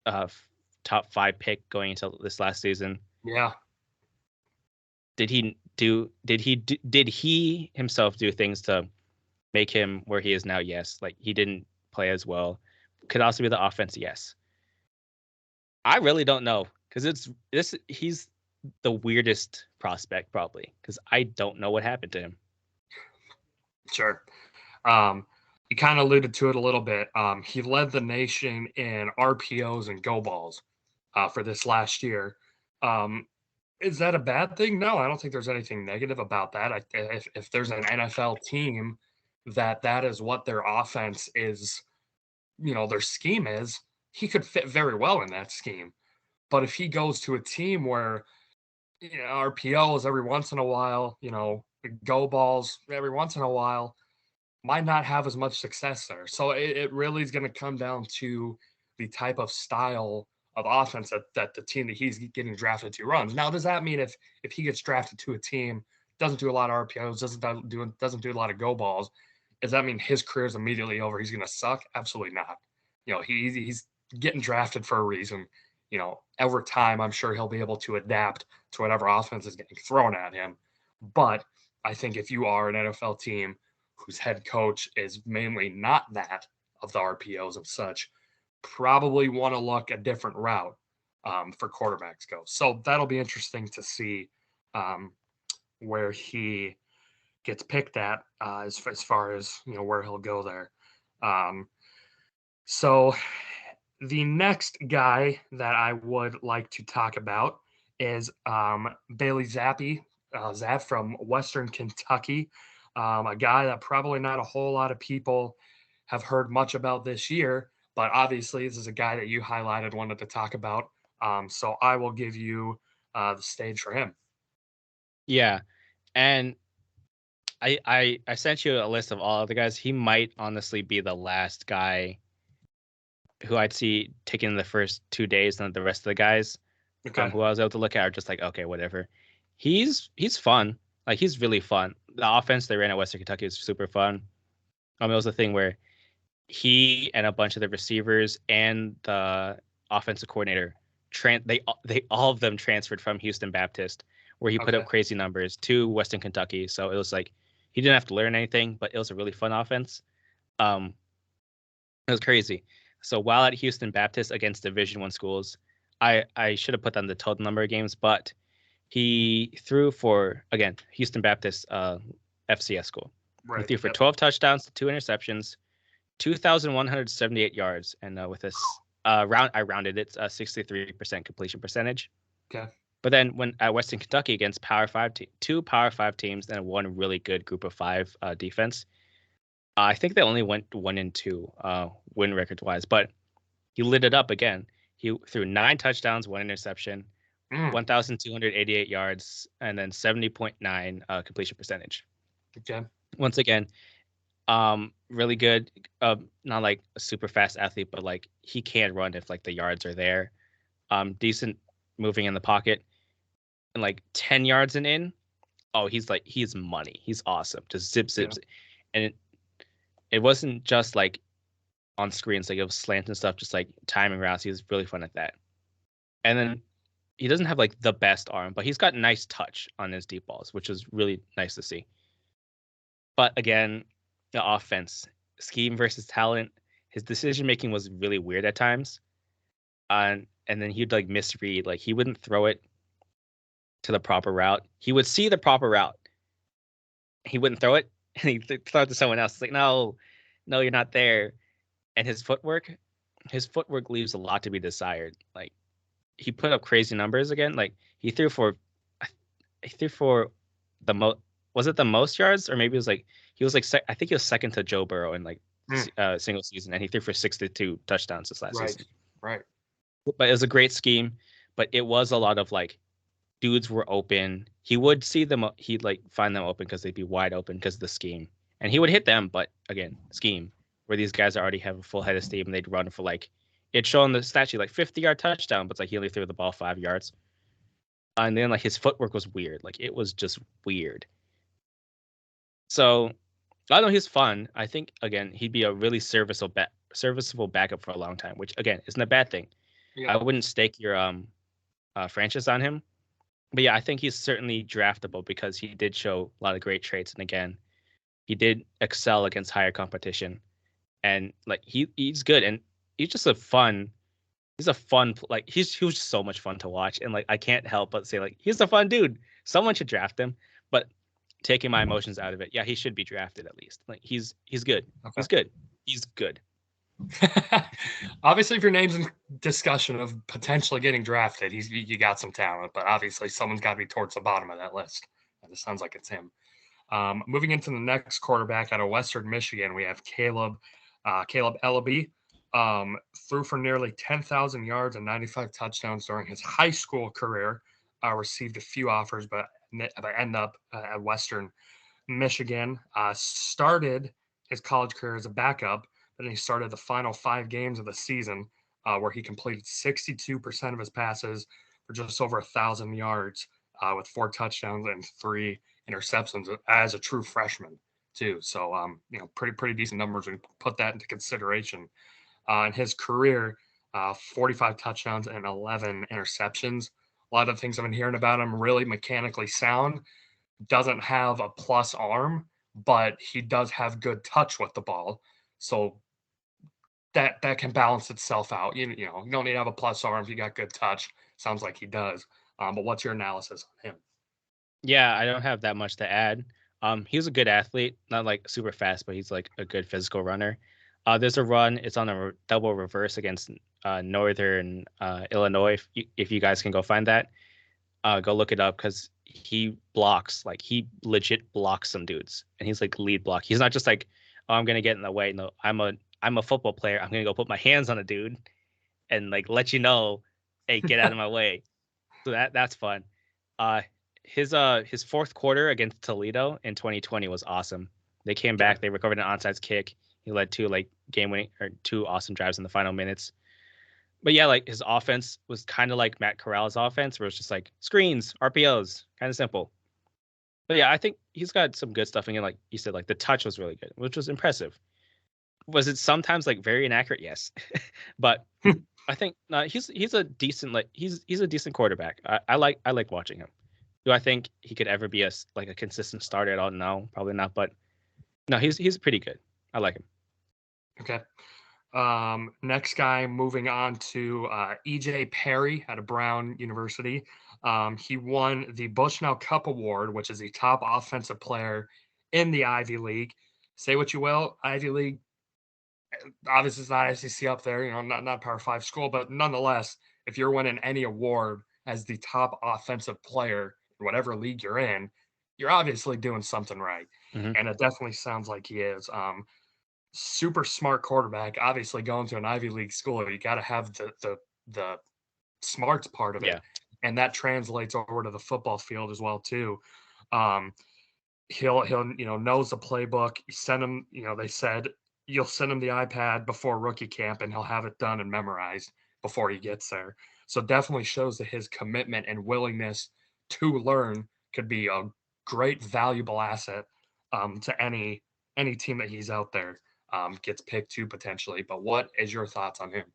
Speaker 2: top 5 pick going into this last season.
Speaker 1: Yeah.
Speaker 2: Did he himself do things to make him where he is now? Yes. Like, he didn't play as well. Could also be the offense. Yes. I really don't know, because he's the weirdest prospect probably, because I don't know what happened to him.
Speaker 1: Sure. You kind of alluded to it a little bit. He led the nation in RPOs and go balls for this last year. Is that a bad thing? No, I don't think there's anything negative about that. If there's an NFL team that is what their offense is, their scheme is, he could fit very well in that scheme. But if he goes to a team where RPOs every once in a while, go balls every once in a while, might not have as much success there. So it really is going to come down to the type of style of offense that the team that he's getting drafted to runs. Now, does that mean if he gets drafted to a team, doesn't do a lot of RPOs, doesn't do a lot of go balls, does that mean his career is immediately over? He's going to suck? Absolutely not. He's getting drafted for a reason. Over time, I'm sure he'll be able to adapt to whatever offense is getting thrown at him. But I think if you are an NFL team whose head coach is mainly not that of the RPOs and such, probably want to look a different route for quarterbacks go. So that'll be interesting to see where he gets picked at as far as where he'll go there. So the next guy that I would like to talk about is Bailey Zappi, Zapp from Western Kentucky, a guy that probably not a whole lot of people have heard much about this year, but obviously this is a guy that you highlighted, wanted to talk about. So I will give you the stage for him.
Speaker 2: Yeah, and I sent you a list of all of the guys. He might honestly be the last guy who I'd see taking the first 2 days, and the rest of the guys who I was able to look at are just like, okay, whatever. He's fun. Like, he's really fun. The offense they ran at Western Kentucky was super fun. It was a thing where he and a bunch of the receivers and the offensive coordinator they all of them transferred from Houston Baptist, where he put up crazy numbers, to Western Kentucky. So it was like he didn't have to learn anything, but it was a really fun offense. It was crazy. So while at Houston Baptist against Division I schools, I should have put down the total number of games, but he threw for, again, Houston Baptist FCS school. He
Speaker 1: Right.
Speaker 2: threw for 12 touchdowns, 2 interceptions, 2,178 yards, and with this I rounded it, 63% completion percentage.
Speaker 1: Okay.
Speaker 2: But then when at Western Kentucky against two Power 5 teams and one really good Group of 5 defense, I think they only went 1-2 win record wise, but he lit it up again. He threw 9 touchdowns, 1 interception, 1,288 yards, and then 70.9 completion percentage.
Speaker 1: Okay.
Speaker 2: Once again, really good. Not like a super fast athlete, but like he can run if like the yards are there. Decent moving in the pocket, and like 10 yards and in. Oh, he's money. He's awesome. Just zips,
Speaker 1: Yeah.
Speaker 2: and it wasn't just like on screens, like it was slants and stuff, just like timing routes. He was really fun at that. And then he doesn't have like the best arm, but he's got nice touch on his deep balls, which is really nice to see. But again, the offense, scheme versus talent, his decision making was really weird at times. And then he'd like misread, like he wouldn't throw it to the proper route. He would see the proper route. He wouldn't throw it, and he'd throw it to someone else. It's like, no, you're not there. And his footwork leaves a lot to be desired. Like he put up crazy numbers again. Like he threw for the most. Was it the most yards, or maybe it was like he was like I think he was second to Joe Burrow in like single season, and he threw for 62 touchdowns this last season.
Speaker 1: Right.
Speaker 2: But it was a great scheme. But it was a lot of like dudes were open. He would see them. He'd like find them open because they'd be wide open because of the scheme, and he would hit them. But again, scheme where these guys already have a full head of steam and they'd run for like it's showing the stat sheet like 50-yard touchdown, but it's like he only threw the ball 5 yards. And then like his footwork was weird. Like it was just weird. So I know he's fun. I think again he'd be a really serviceable backup for a long time, which again isn't a bad thing.
Speaker 1: Yeah.
Speaker 2: I wouldn't stake your franchise on him, but yeah, I think he's certainly draftable because he did show a lot of great traits, and again, he did excel against higher competition, and like he's good, and he's just a fun. He's a fun like he was just so much fun to watch, and like I can't help but say like he's a fun dude. Someone should draft him, but taking my emotions out of it, yeah, he should be drafted at least. Like he's good. Okay. He's good.
Speaker 1: Obviously, if your name's in discussion of potentially getting drafted, you got some talent, but obviously someone's got to be towards the bottom of that list. And it sounds like it's him. Moving into the next quarterback out of Western Michigan, we have Caleb Ellaby. Threw for nearly 10,000 yards and 95 touchdowns during his high school career. Received a few offers, but end up at Western Michigan. Started his college career as a backup, but then he started the final 5 games of the season where he completed 62% of his passes for just over 1,000 yards with 4 touchdowns and 3 interceptions as a true freshman too. So, pretty decent numbers when you put that into consideration. In his career, 45 touchdowns and 11 interceptions. A lot of things I've been hearing about him, really mechanically sound. Doesn't have a plus arm, but he does have good touch with the ball. So that can balance itself out. You don't need to have a plus arm if you got good touch. Sounds like he does. But what's your analysis on him?
Speaker 2: Yeah, I don't have that much to add. He's a good athlete, not like super fast, but he's like a good physical runner. There's a run. It's on a double reverse against Northern Illinois. If you guys can go find that, go look it up because he blocks. Like he legit blocks some dudes, and he's like lead block. He's not just like, oh, I'm gonna get in the way. No, I'm a football player. I'm gonna go put my hands on a dude, and like let you know, hey, get out of my way. So that's fun. His fourth quarter against Toledo in 2020 was awesome. They came back. They recovered an onside kick. He led 2 like game-winning or 2 awesome drives in the final minutes. But yeah, like his offense was kind of like Matt Corral's offense, where it's just like screens, RPOs, kind of simple. But yeah, I think he's got some good stuff. And like you said, like the touch was really good, which was impressive. Was it sometimes like very inaccurate? Yes, but I think he's a decent he's a decent quarterback. I like watching him. Do I think he could ever be a consistent starter at all? No, probably not. But no, he's pretty good. I like him.
Speaker 1: Okay. Next guy, moving on to EJ Perry out of Brown University. He won the Bushnell Cup Award, which is the top offensive player in the Ivy League. Say what you will, Ivy League, obviously it's not SEC up there, not Power Five school, but nonetheless, if you're winning any award as the top offensive player in whatever league you're in, you're obviously doing something right,
Speaker 2: Hmm.
Speaker 1: and it definitely sounds like he is. Super smart quarterback. Obviously, going to an Ivy League school, you got to have the smarts part of it,
Speaker 2: Yeah.
Speaker 1: and that translates over to the football field as well too. Um, he'll knows the playbook. You send him, they said you'll send him the iPad before rookie camp, and he'll have it done and memorized before he gets there. So definitely shows that his commitment and willingness to learn could be a great valuable asset to any team that he's out there gets picked to potentially. But what is your thoughts on him?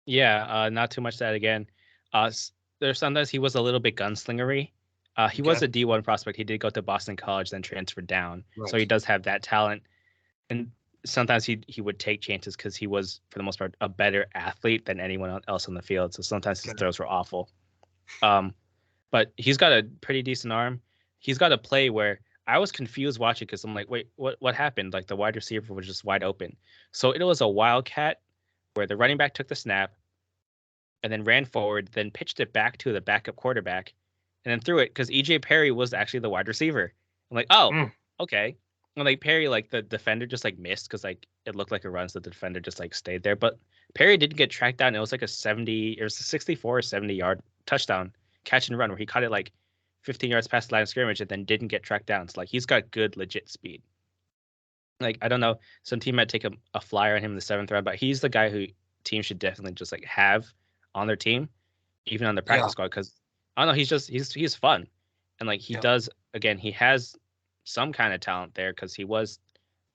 Speaker 2: Yeah. Not too much that again. There's sometimes he was a little bit gunslingery. He
Speaker 1: Okay,
Speaker 2: was a D1 prospect. He did go to Boston College, then transferred down. So he
Speaker 1: right.
Speaker 2: does have that talent. And sometimes he would take chances because he was, for the most part, a better athlete than anyone else on the field. So sometimes his
Speaker 1: Okay,
Speaker 2: throws were awful. Um, but he's got a pretty decent arm. He's got a play where I was confused watching because I'm like, wait, what happened? Like the wide receiver was just wide open. So it was a wildcat where the running back took the snap and then ran forward, then pitched it back to the backup quarterback, and then threw it because EJ Perry was actually the wide receiver. I'm like, oh,
Speaker 1: mm,
Speaker 2: okay. And like Perry, like the defender just like missed because like it looked like a run, so the defender just like stayed there. But Perry didn't get tracked down. It was like it was a 64 or 70-yard touchdown catch and run where he caught it like 15 yards past the line of scrimmage and then didn't get tracked down. So like he's got good legit speed. Like I don't know, some team might take a flyer on him in the seventh round, but he's the guy who teams should definitely just like have on their team, even on the
Speaker 1: yeah,
Speaker 2: practice squad. Because I don't know, he's fun, and like he
Speaker 1: yeah,
Speaker 2: does again, he has some kind of talent there because he was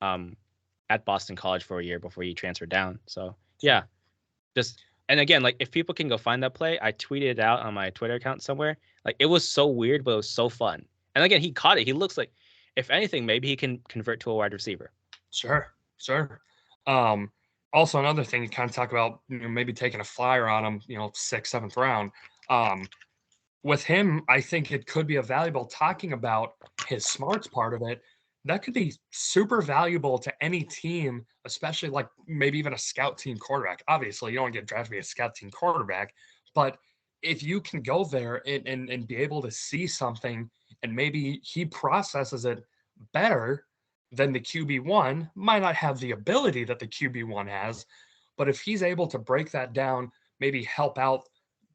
Speaker 2: um at Boston College for a year before he transferred down. So yeah,
Speaker 1: sure.
Speaker 2: just and again, like if people can go find that play, I tweeted it out on my Twitter account somewhere. Like it was so weird, but it was so fun. And again, he caught it. He looks like, if anything, maybe he can convert to a wide receiver.
Speaker 1: Sure, sure. Um, Also, another thing you kind of talk about, maybe taking a flyer on him, sixth, seventh round. Um, with him, I think it could be a valuable talking about his smarts part of it. That could be super valuable to any team, especially like maybe even a scout team quarterback. Obviously, you don't get drafted to be a scout team quarterback, but if you can go there and be able to see something and maybe he processes it better than the QB1, might not have the ability that the QB1 has, but if he's able to break that down, maybe help out,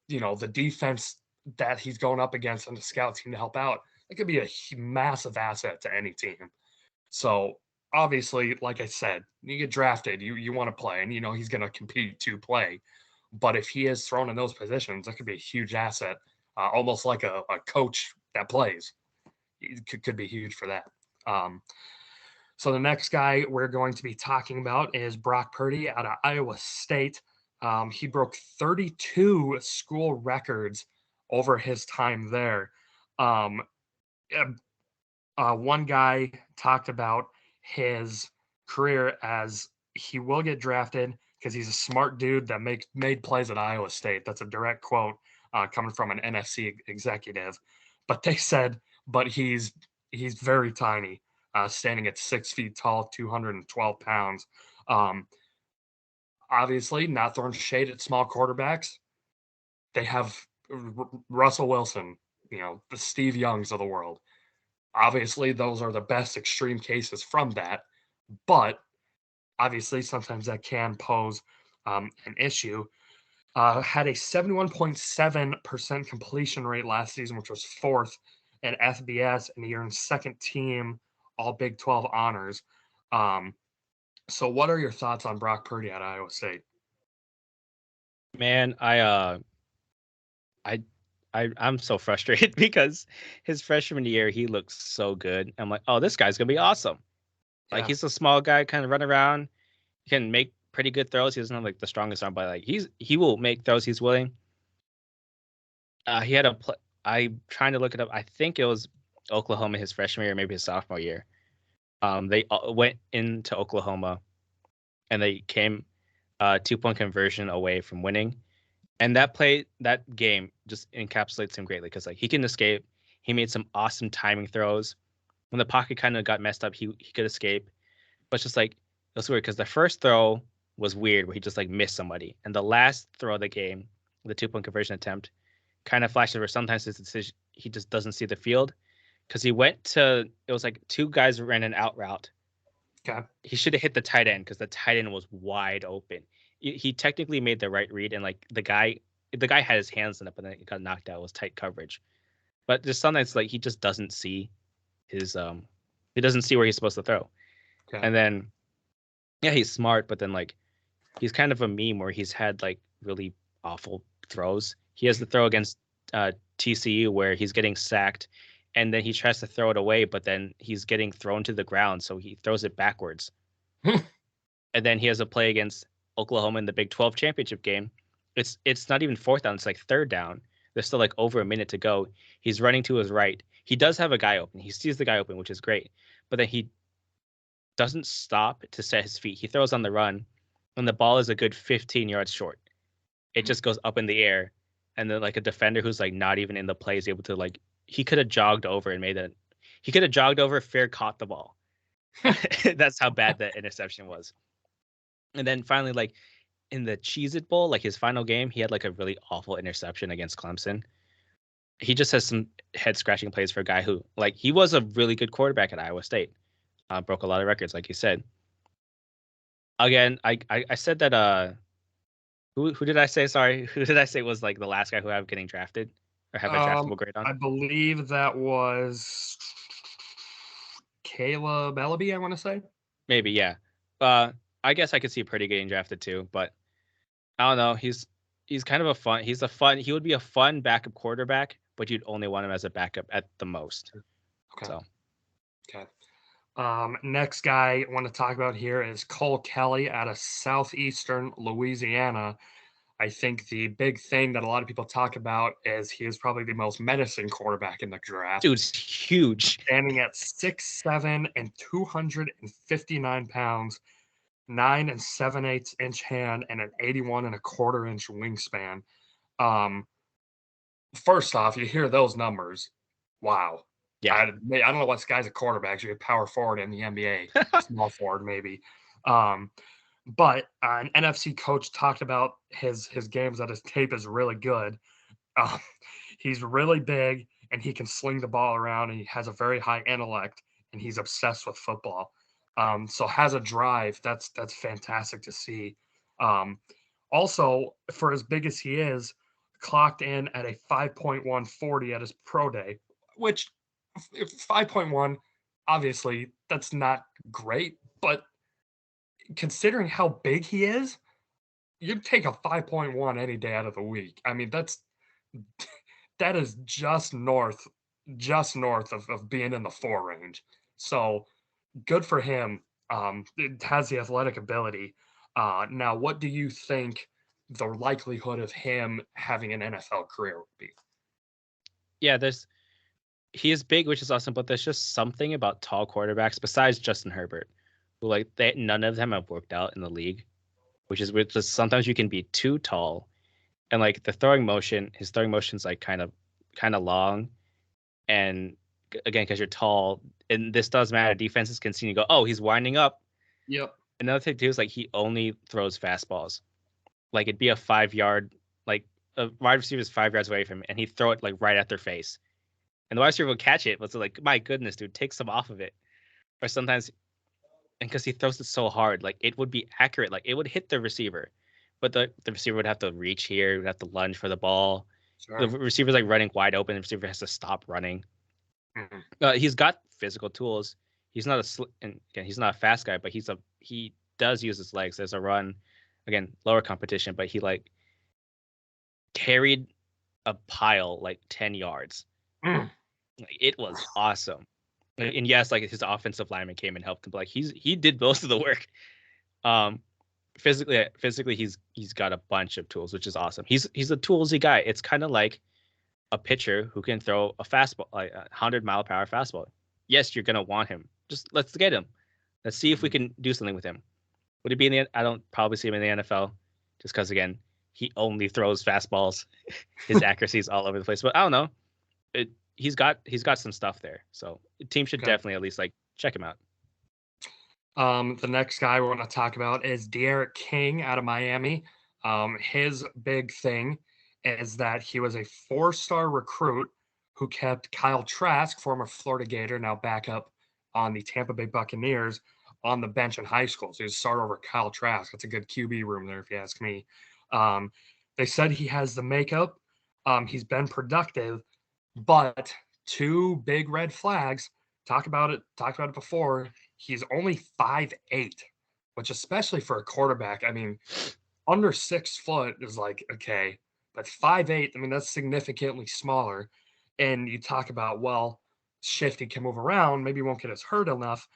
Speaker 1: the defense that he's going up against and the scout team to help out, it could be a massive asset to any team. So obviously, like I said, you get drafted, you want to play, and he's going to compete to play. But if he is thrown in those positions, that could be a huge asset, almost like a coach that plays. It could be huge for that. Um, so the next guy we're going to be talking about is Brock Purdy out of Iowa State. He broke 32 school records over his time there. Um, One guy talked about his career as he will get drafted because he's a smart dude that made plays at Iowa State. That's a direct quote coming from an NFC executive. But they said, but he's very tiny, standing at 6 feet tall, 212 pounds. Um, Obviously, not throwing shade at small quarterbacks. They have Russell Wilson, the Steve Youngs of the world. Obviously, those are the best extreme cases from that, but obviously, sometimes that can pose an issue. Had a 71.7% completion rate last season, which was fourth at FBS, and he earned second team All Big 12 honors. So, what are your thoughts on Brock Purdy at Iowa State?
Speaker 2: Man, I I'm so frustrated because his freshman year he looked so good. I'm like, oh, this guy's gonna be awesome. Like
Speaker 1: Yeah,
Speaker 2: he's a small guy, kind of run around, he can make pretty good throws. He doesn't have like the strongest arm, but like he will make throws he's willing. He had a I'm trying to look it up. I think it was Oklahoma his freshman year, maybe his sophomore year. They went into Oklahoma and they came. 2-point conversion away from winning. And that game just encapsulates him greatly because like he can escape. He made some awesome timing throws. When the pocket kind of got messed up, he could escape. But it's just like it was weird because the first throw was weird where he just like missed somebody, and the last throw of the game, the 2-point conversion attempt, kind of flashes where sometimes his decision he just doesn't see the field because he went to it was like two guys ran an out route.
Speaker 1: Okay.
Speaker 2: He should have hit the tight end because the tight end was wide open. He technically made the right read, and like the guy had his hands in it, but then it got knocked out. It was tight coverage. But just sometimes like he just doesn't see his he doesn't see where he's supposed to throw.
Speaker 1: Okay.
Speaker 2: And then yeah, he's smart, but then like he's kind of a meme where he's had like really awful throws. He has the throw against TCU where he's getting sacked and then he tries to throw it away, but then he's getting thrown to the ground, so he throws it backwards. And then he has a play against Oklahoma in the Big 12 championship game. It's not even fourth down, it's like third down. There's still like over a minute to go. He's running to his right. He does have a guy open. He sees the guy open, which is great. But then he doesn't stop to set his feet. He throws on the run, and the ball is a good 15 yards short. It just goes up in the air, and then like a defender who's like not even in the play is able to like he could have jogged over and made it. He could have jogged over, fair caught the ball. That's how bad that interception was. And then finally, like in the Cheez-It Bowl, like his final game, he had like a really awful interception against Clemson. He just has some head scratching plays for a guy who like he was a really good quarterback at Iowa State. Broke a lot of records, like you said. Again, I said that who did I say? Sorry, who did I say was like the last guy who I have getting drafted or have a draftable grade on?
Speaker 1: I believe that was Caleb Ellaby, I want to say.
Speaker 2: Maybe, yeah. I guess I could see Purdy getting drafted too, but I don't know. He's kind of he would be a fun backup quarterback, but you'd only want him as a backup at the most.
Speaker 1: Okay.
Speaker 2: So
Speaker 1: Okay. Next guy I want to talk about here is Cole Kelly out of southeastern Louisiana. I think the big thing that a lot of people talk about is he is probably the most menacing quarterback in the draft.
Speaker 2: dude's huge.
Speaker 1: Standing at 6'7" and 259 pounds, 9 7/8 inch hand, and an 81 1/4 inch wingspan. Um, First off, you hear those numbers. Wow.
Speaker 2: Yeah.
Speaker 1: I don't know what guy's a quarterback. Should be a power forward in the NBA, small forward maybe. But an NFC coach talked about his games that his tape is really good. Um, he's really big and he can sling the ball around and he has a very high intellect and he's obsessed with football. So has a drive. That's fantastic to see. Also, for as big as he is, clocked in at a 5.140 at his pro day, which 5.1, obviously, that's not great, but considering how big he is, you'd take a 5.1 any day out of the week. I mean, that is just north of being in the 4 range. So good for him. It has the athletic ability. Now, what do you think the likelihood of him having an NFL career would be?
Speaker 2: Yeah, he is big, which is awesome, but there's just something about tall quarterbacks besides Justin Herbert, who like none of them have worked out in the league, which is sometimes you can be too tall, and like his throwing motion's like kind of long, and again because you're tall, and this does matter. Defenses can see you go, oh, he's winding up.
Speaker 1: Yep.
Speaker 2: Another thing too is like he only throws fastballs, like it'd be a 5 yard, like a wide receiver is 5 yards away from him, and he'd throw it like right at their face. And the wide receiver would catch it, but it's like, my goodness, dude, take some off of it. Or sometimes, and because he throws it so hard, like it would be accurate, like it would hit the receiver, but the receiver would have to reach here, would have to lunge for the ball.
Speaker 1: Sure.
Speaker 2: The receiver's like running wide open. The receiver has to stop running.
Speaker 1: Mm-hmm.
Speaker 2: He's got physical tools. He's not and again, he's not a fast guy, but he does use his legs. There's a run, again, lower competition, but he like carried a pile like 10 yards. It was awesome. And yes, like his offensive lineman came and helped him, but like he did most of the work. Physically he's got a bunch of tools, which is awesome. He's a toolsy guy. It's kind of like a pitcher who can throw a fastball, like a 100-mile-per-hour fastball. Yes, you're gonna want him. Just let's get him. Let's see if we can do something with him. Would he be in the? I don't probably see him in the NFL, just because again he only throws fastballs. His accuracy is all over the place. But I don't know. He's got some stuff there. So the team should
Speaker 1: Okay.
Speaker 2: definitely at least like check him out.
Speaker 1: The next guy we're going to talk about is De'Aaron King out of Miami. His big thing is that he was a four-star recruit who kept Kyle Trask, former Florida Gator, now backup on the Tampa Bay Buccaneers, on the bench in high school. So he's a starter over Kyle Trask. That's a good QB room there, if you ask me. Um, they said he has the makeup. He's been productive, but two big red flags. Talked about it before. He's only 5'8", which especially for a quarterback, I mean, under 6 foot is like, okay, but 5'8", I mean, that's significantly smaller. And you talk about, well, shifty can move around, maybe he won't get as hurt enough.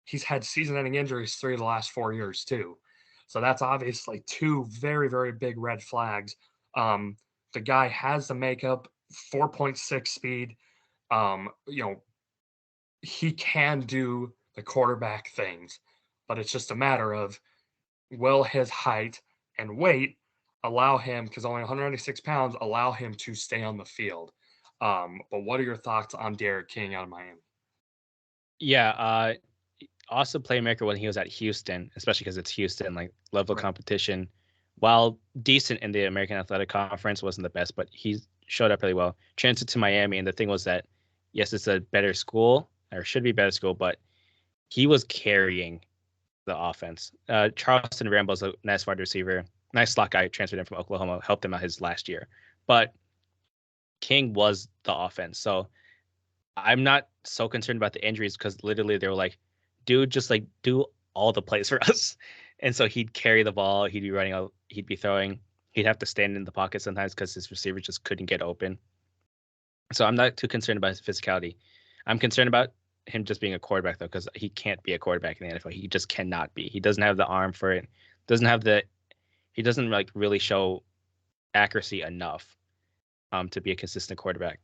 Speaker 1: He's had season-ending injuries 3 of the last 4 years too. So that's obviously two very, very big red flags. The guy has the makeup, 4.6 speed. You know, he can do the quarterback things, but it's just a matter of will his height and weight allow him, because only 196 pounds, allow him to stay on the field. But what are your thoughts on Derek King out of Miami?
Speaker 2: Yeah, awesome playmaker when he was at Houston, especially because it's Houston, like level of
Speaker 1: Right.
Speaker 2: competition. While decent in the American Athletic Conference, wasn't the best, but he showed up really well. Transferred to Miami, and the thing was that yes, it's a better school or should be better school, but he was carrying the offense. Charleston Rambo's a nice wide receiver, nice slot guy, transferred in from Oklahoma, helped him out his last year. But King was the offense, so I'm not so concerned about the injuries because literally they were like, dude, just like do all the plays for us. And so he'd carry the ball, he'd be running out, he'd be throwing, he'd have to stand in the pocket sometimes because his receivers just couldn't get open. So I'm not too concerned about his physicality. I'm concerned about him just being a quarterback though, because he can't be a quarterback in the NFL. He just cannot be. He doesn't have the arm for it. Doesn't have the. He doesn't like really show accuracy enough to be a consistent quarterback.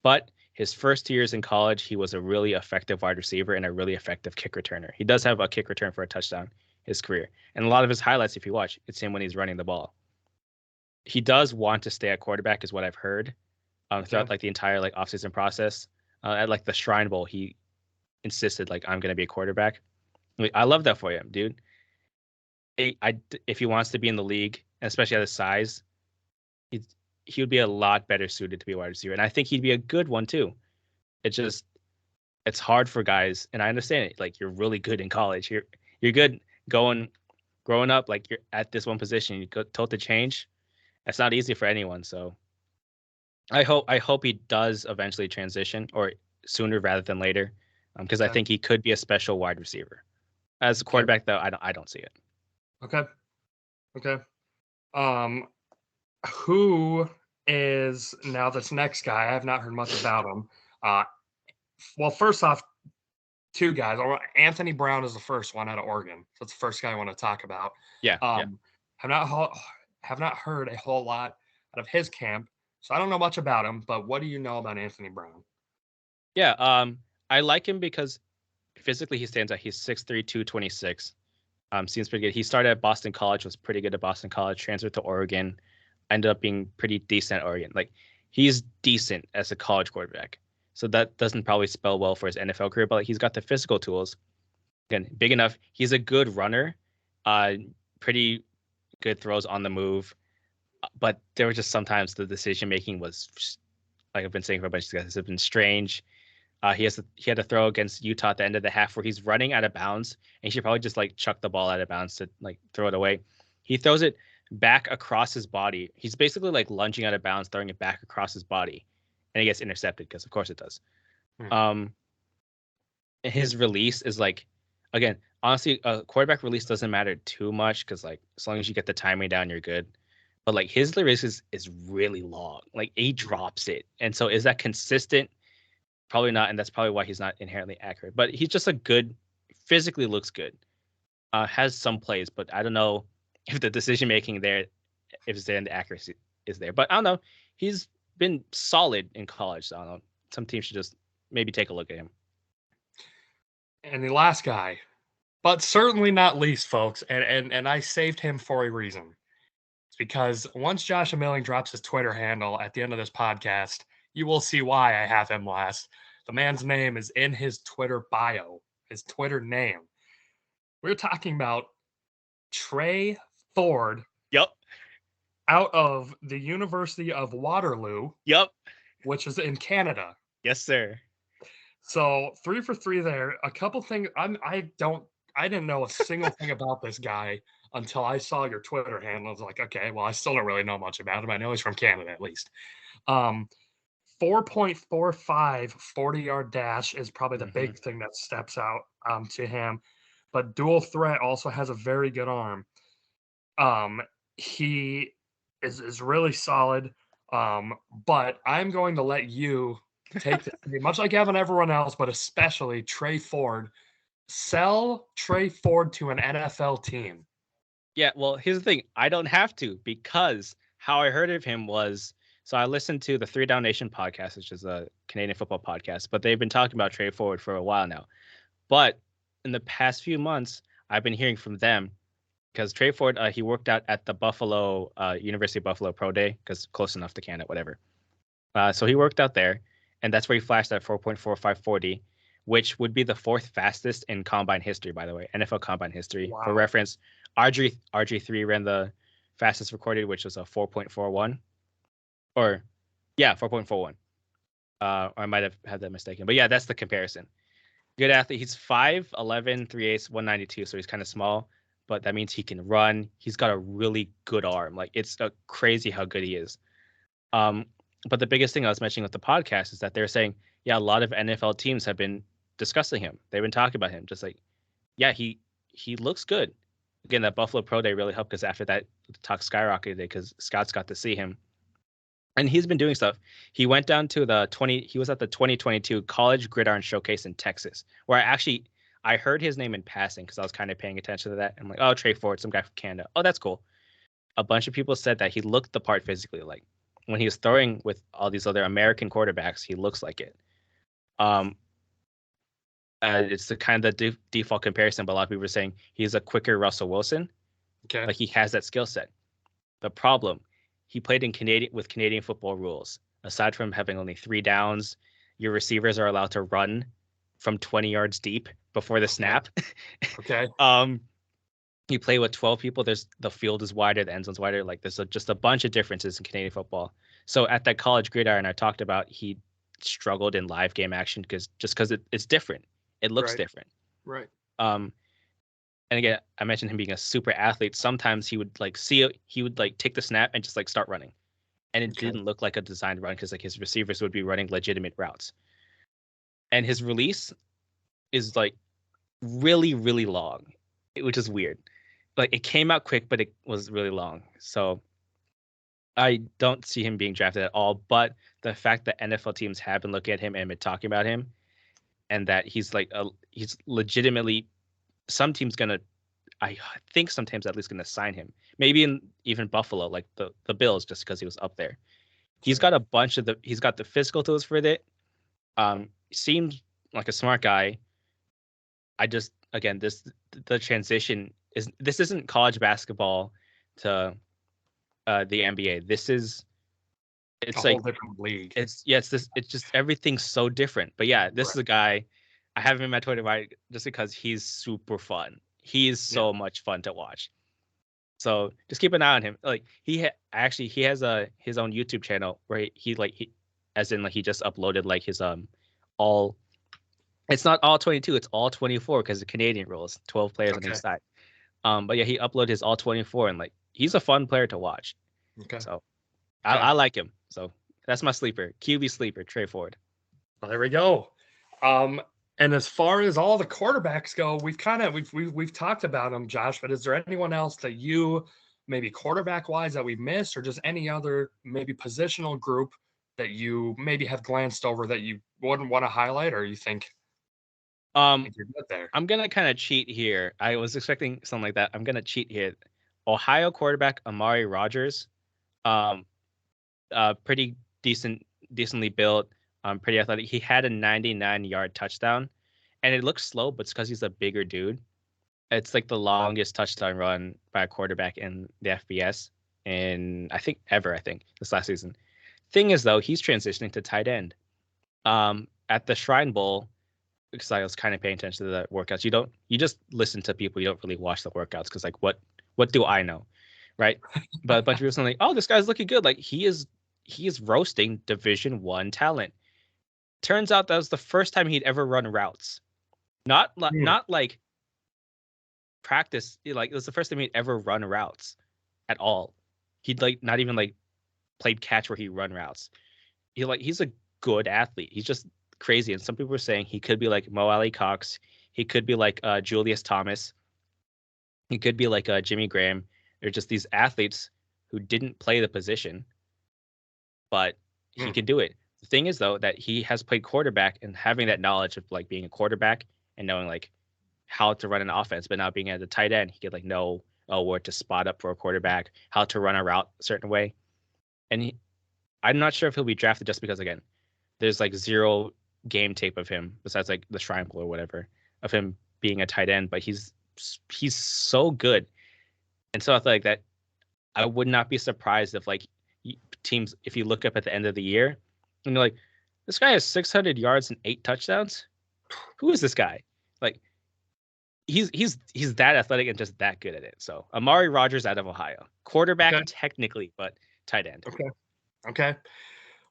Speaker 2: But his first 2 years in college, he was a really effective wide receiver and a really effective kick returner. He does have a kick return for a touchdown his career. And a lot of his highlights, if you watch, it's him when he's running the ball. He does want to stay at quarterback, is what I've heard throughout
Speaker 1: Okay.
Speaker 2: like the entire like offseason process. At like the Shrine Bowl, he insisted like I'm gonna be a quarterback. Like, I love that for him, dude. If he wants to be in the league, especially at his size, he he would be a lot better suited to be a wide receiver, and I think he'd be a good one too. It's just it's hard for guys, and I understand it. Like you're really good in college. You're good going growing up. Like you're at this one position. You got told to change. That's not easy for anyone. So I hope he does eventually transition or sooner rather than later, because I
Speaker 1: Okay.
Speaker 2: think he could be a special wide receiver. As a
Speaker 1: Okay.
Speaker 2: quarterback, though, I don't see it.
Speaker 1: Okay. Okay. Um, who is now this next guy? I have not heard much about him. Uh, well, first off, two guys. Anthony Brown is the first one out of Oregon. So that's the first guy I want to talk about.
Speaker 2: Yeah, yeah,
Speaker 1: Um, have not have not heard a whole lot out of his camp, so I don't know much about him. But what do you know about Anthony Brown?
Speaker 2: yeah. I like him because physically he stands out. He's 6'3", 226. Seems pretty good. He started at Boston College, was pretty good at Boston College, transferred to Oregon, ended up being pretty decent at Oregon. Like he's decent as a college quarterback. So that doesn't probably spell well for his NFL career, but like, he's got the physical tools. Again, big enough. He's a good runner. Uh, Pretty good throws on the move. But there were just sometimes the decision making was like I've been saying for a bunch of guys, it's been strange. He had to throw against Utah at the end of the half where he's running out of bounds and he should probably just like chuck the ball out of bounds to like throw it away. He throws it back across his body. He's basically like lunging out of bounds, throwing it back across his body, and it gets intercepted because of course it does.
Speaker 1: Hmm.
Speaker 2: Um, and his release is like, again, honestly, a quarterback release doesn't matter too much because like as long as you get the timing down, you're good. But like his release is really long. Like he drops it, and so is that consistent? Probably not, and that's probably why he's not inherently accurate. But he's just a good, physically looks good. Has some plays, but I don't know if the decision making there, if it's there and the accuracy is there. But I don't know. He's been solid in college. So I don't know. Some teams should just maybe take a look at him.
Speaker 1: And the last guy, But certainly not least, folks, and I saved him for a reason. It's because once Joshua Milling drops his Twitter handle at the end of this podcast, you will see why I have him last. The man's name is in his Twitter bio, his Twitter name. We're talking about Trey Ford
Speaker 2: Yep.
Speaker 1: out of the University of Waterloo,
Speaker 2: Yep.
Speaker 1: which is in Canada.
Speaker 2: Yes, sir.
Speaker 1: So 3 for 3 there. A couple things I didn't know a single thing about this guy until I saw your Twitter handle. I was like, okay, well, I still don't really know much about him. I know he's from Canada at least. 4.45 40-yard dash is probably the big thing that steps out to him. But dual threat also has a very good arm. He is really solid. But I'm going to let you take this, much like having everyone else, but especially Trey Ford. Sell Trey Ford to an NFL team.
Speaker 2: Yeah, well, here's the thing. I don't have to, because how I heard of him was, so I listened to the 3 Down Nation podcast, which is a Canadian football podcast, but they've been talking about Trey Ford for a while now. But in the past few months, I've been hearing from them, because Trey Ford, he worked out at the Buffalo, University of Buffalo Pro Day, because close enough to Canada, whatever. So he worked out there, and that's where he flashed at 4.4540, which would be the 4th fastest in combine history, by the way, NFL combine history.
Speaker 1: Wow.
Speaker 2: For reference, RG3 ran the fastest recorded, which was a 4.41, or yeah, 4.41. Or I might have had that mistaken, but yeah, that's the comparison. Good athlete. He's 5'11", 3/8, 192, so he's kind of small, but that means he can run. He's got a really good arm. Like, it's crazy how good he is. But the biggest thing I was mentioning with the podcast is that they're saying, yeah, a lot of NFL teams have been discussing him. They've been talking about him. Just like, yeah, he looks good. Again, that Buffalo Pro Day really helped, because after that, the talk skyrocketed because scouts got to see him. And he's been doing stuff. He went down to he was at the 2022 College Gridiron Showcase in Texas, where I heard his name in passing because I was kind of paying attention to that. I'm like, oh, Trey Ford, some guy from Canada. Oh, that's cool. A bunch of people said that he looked the part physically. Like, when he was throwing with all these other American quarterbacks, he looks like it. It's the kind of default comparison, but a lot of people are saying he's a quicker Russell Wilson.
Speaker 1: Okay.
Speaker 2: Like, he has that skill set. The problem, he played in Canadian football rules. Aside from having only 3 downs, your receivers are allowed to run from 20 yards deep before the snap.
Speaker 1: Okay.
Speaker 2: You play with 12 people. The field is wider, the end zone's wider. Like, there's just a bunch of differences in Canadian football. So at that College Gridiron, I talked about he struggled in live game action because it's different. It looks different.
Speaker 1: Right.
Speaker 2: And again, I mentioned him being a super athlete. Sometimes he would take the snap and just like start running, and it didn't look like a designed run because like his receivers would be running legitimate routes. And his release is like really, really long, which is weird. Like, it came out quick, but it was really long. So I don't see him being drafted at all. But the fact that NFL teams have been looking at him and been talking about him, and that he's legitimately, some teams gonna, I think sometimes at least gonna sign him. Maybe in even Buffalo, like the Bills, just because he was up there. He's got he's got the physical tools for it. Seems like a smart guy. The transition this isn't college basketball to the NBA. It's
Speaker 1: a
Speaker 2: like
Speaker 1: whole different league.
Speaker 2: It's just everything's so different. But yeah, this is a guy, I have him in my Twitter right just because he's super fun. He is so much fun to watch. So just keep an eye on him. Like, he has his own YouTube channel where he just uploaded like his all. It's not all 22, it's all 24 because the Canadian rules, 12 players on each side. But yeah, he uploaded his all 24, and like, he's a fun player to watch.
Speaker 1: Okay.
Speaker 2: So I like him. So that's my sleeper, QB sleeper, Trey Ford.
Speaker 1: Well, there we go. And as far as all the quarterbacks go, we've talked about them, Josh. But is there anyone else that you, maybe quarterback wise, that we missed, or just any other maybe positional group that you maybe have glanced over that you wouldn't want to highlight, or you think? You're good there.
Speaker 2: I'm gonna kind of cheat here. I was expecting something like that. I'm gonna cheat here. Ohio quarterback Amari Rodgers, pretty decently built, pretty athletic. He had a 99-yard touchdown, and it looks slow, but it's because he's a bigger dude. It's like the longest touchdown run by a quarterback in the FBS, and I think ever. I think this last season. Thing is, though, he's transitioning to tight end. At the Shrine Bowl, because I was kind of paying attention to the workouts. You just listen to people. You don't really watch the workouts because like what do I know, right? But a bunch of people saying like, oh, this guy's looking good. Like he is roasting Division 1 talent. Turns out that was the first time he'd ever run routes. Not like practice. Like it was the first time he'd ever run routes at all. He'd like not even like played catch where he run routes. He's a good athlete. He's just crazy. And some people were saying he could be like Mo Alley Cox. He could be like Julius Thomas. He could be like Jimmy Graham. They're just these athletes who didn't play the position, but he can do it. The thing is, though, that he has played quarterback and having that knowledge of like being a quarterback and knowing like how to run an offense, but now being at the tight end, he could like know where to spot up for a quarterback, how to run a route a certain way. And I'm not sure if he'll be drafted just because, again, there's like zero game tape of him besides like the Shrine Bowl or whatever of him being a tight end, but he's so good. And so I feel like that I would not be surprised if like teams, if you look up at the end of the year and you're like, this guy has 600 yards and 8 touchdowns. Who is this guy? Like he's that athletic and just that good at it. So Amari Rogers out of Ohio, quarterback technically, but tight end.
Speaker 1: Okay.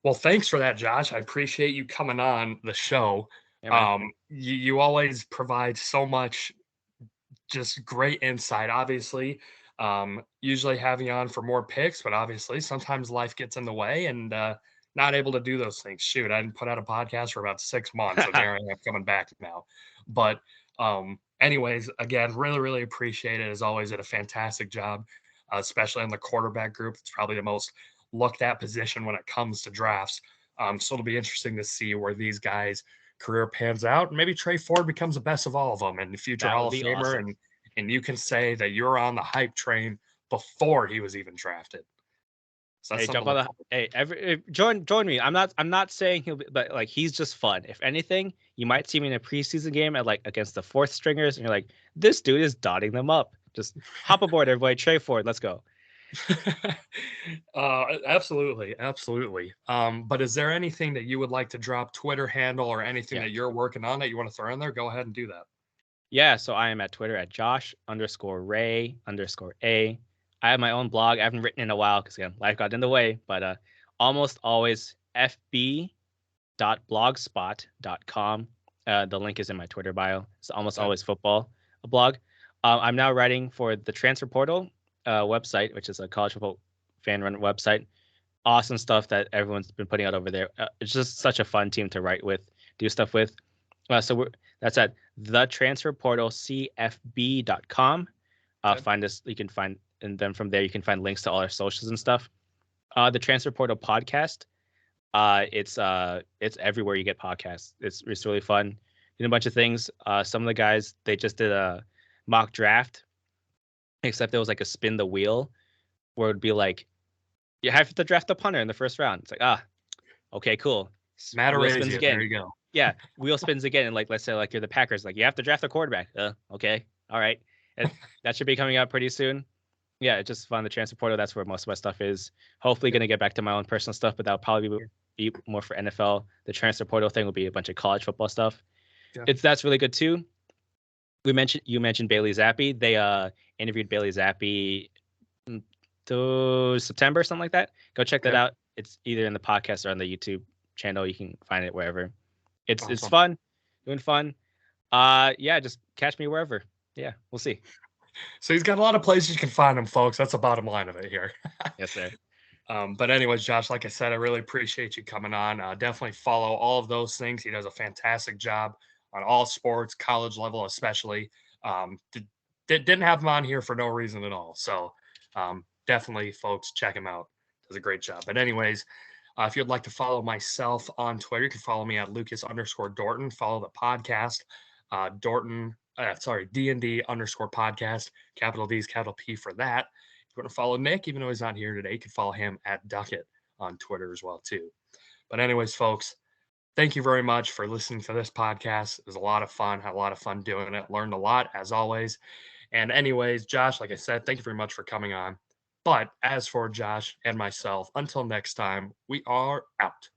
Speaker 1: Well, thanks for that, Josh. I appreciate you coming on the show.
Speaker 2: Yeah,
Speaker 1: you always provide so much just great insight. Obviously, usually have you on for more picks, but obviously sometimes life gets in the way and not able to do those things. Shoot, I didn't put out a podcast for about 6 months, and here I am coming back now. But anyways, again, really, really appreciate it. As always, did a fantastic job, especially in the quarterback group. It's probably the most looked at position when it comes to drafts. So it'll be interesting to see where these guys' career pans out. Maybe Trey Ford becomes the best of all of them and the future
Speaker 2: That
Speaker 1: Hall
Speaker 2: would
Speaker 1: of
Speaker 2: be
Speaker 1: Famer.
Speaker 2: awesome.
Speaker 1: And you can say that you're on the hype train before he was even drafted. So that's
Speaker 2: Hey,
Speaker 1: something
Speaker 2: jump
Speaker 1: to
Speaker 2: on
Speaker 1: look
Speaker 2: the
Speaker 1: forward
Speaker 2: join me. I'm not saying he'll be, but like he's just fun. If anything, you might see me in a preseason game at like against the fourth stringers, and you're like, this dude is dotting them up. Just hop aboard, everybody. Trey Ford, let's go.
Speaker 1: Absolutely, absolutely. But is there anything that you would like to drop, Twitter handle or anything
Speaker 2: Yeah.
Speaker 1: that you're working on that you want to throw in there? Go ahead and do that.
Speaker 2: Yeah, so I am at Twitter at Josh_Ray_A. I have my own blog. I haven't written in a while because again, life got in the way, but almost always fb.blogspot.com. The link is in my Twitter bio. It's almost always football, a blog. I'm now writing for the Transfer Portal website, which is a college football fan run website. Awesome stuff that everyone's been putting out over there. It's just such a fun team to write with, do stuff with. That's at thetransferportalcfb.com. Find us. You can find, and then from there you can find links to all our socials and stuff. The Transfer Portal podcast. It's everywhere you get podcasts. It's really fun. Doing a bunch of things. Some of the guys, they just did a mock draft, except there was like a spin the wheel where it'd be like you have to draft a punter in the first round. It's like okay, cool.
Speaker 1: Matt
Speaker 2: Wheel spins
Speaker 1: Araisia, there
Speaker 2: again.
Speaker 1: you go.
Speaker 2: Yeah, wheel spins again, and like let's say like you're the Packers, like you have to draft a quarterback. Okay, all right, and that should be coming out pretty soon. Yeah, it's just fun. The transfer portal, that's where most of my stuff is. Hopefully, gonna get back to my own personal stuff, but that'll probably be more for NFL. The transfer portal thing will be a bunch of college football stuff.
Speaker 1: Yeah.
Speaker 2: That's really good too. You mentioned Bailey Zappi. They interviewed Bailey Zappi to September, something like that. Go check that out. It's either in the podcast or on the YouTube channel. You can find it wherever. It's fun, doing fun. Yeah, just catch me wherever. Yeah, we'll see.
Speaker 1: So he's got a lot of places you can find him, folks. That's the bottom line of it here.
Speaker 2: Yes, sir.
Speaker 1: But anyways, Josh, like I said, I really appreciate you coming on. Definitely follow all of those things. He does a fantastic job on all sports, college level especially. Didn't have him on here for no reason at all. So definitely, folks, check him out. Does a great job. But anyways, if you'd like to follow myself on Twitter, you can follow me at Lucas_Dorton. Follow the podcast, Dorton. D&D_podcast. Capital D's, capital P for that. If you want to follow Nick, even though he's not here today, you can follow him at Doetkott on Twitter as well too. But anyways, folks, Thank you very much for listening to this podcast. It was a lot of fun. Had a lot of fun doing it. Learned a lot as always. And anyways, Josh, like I said, thank you very much for coming on. But as for Josh and myself, until next time, we are out.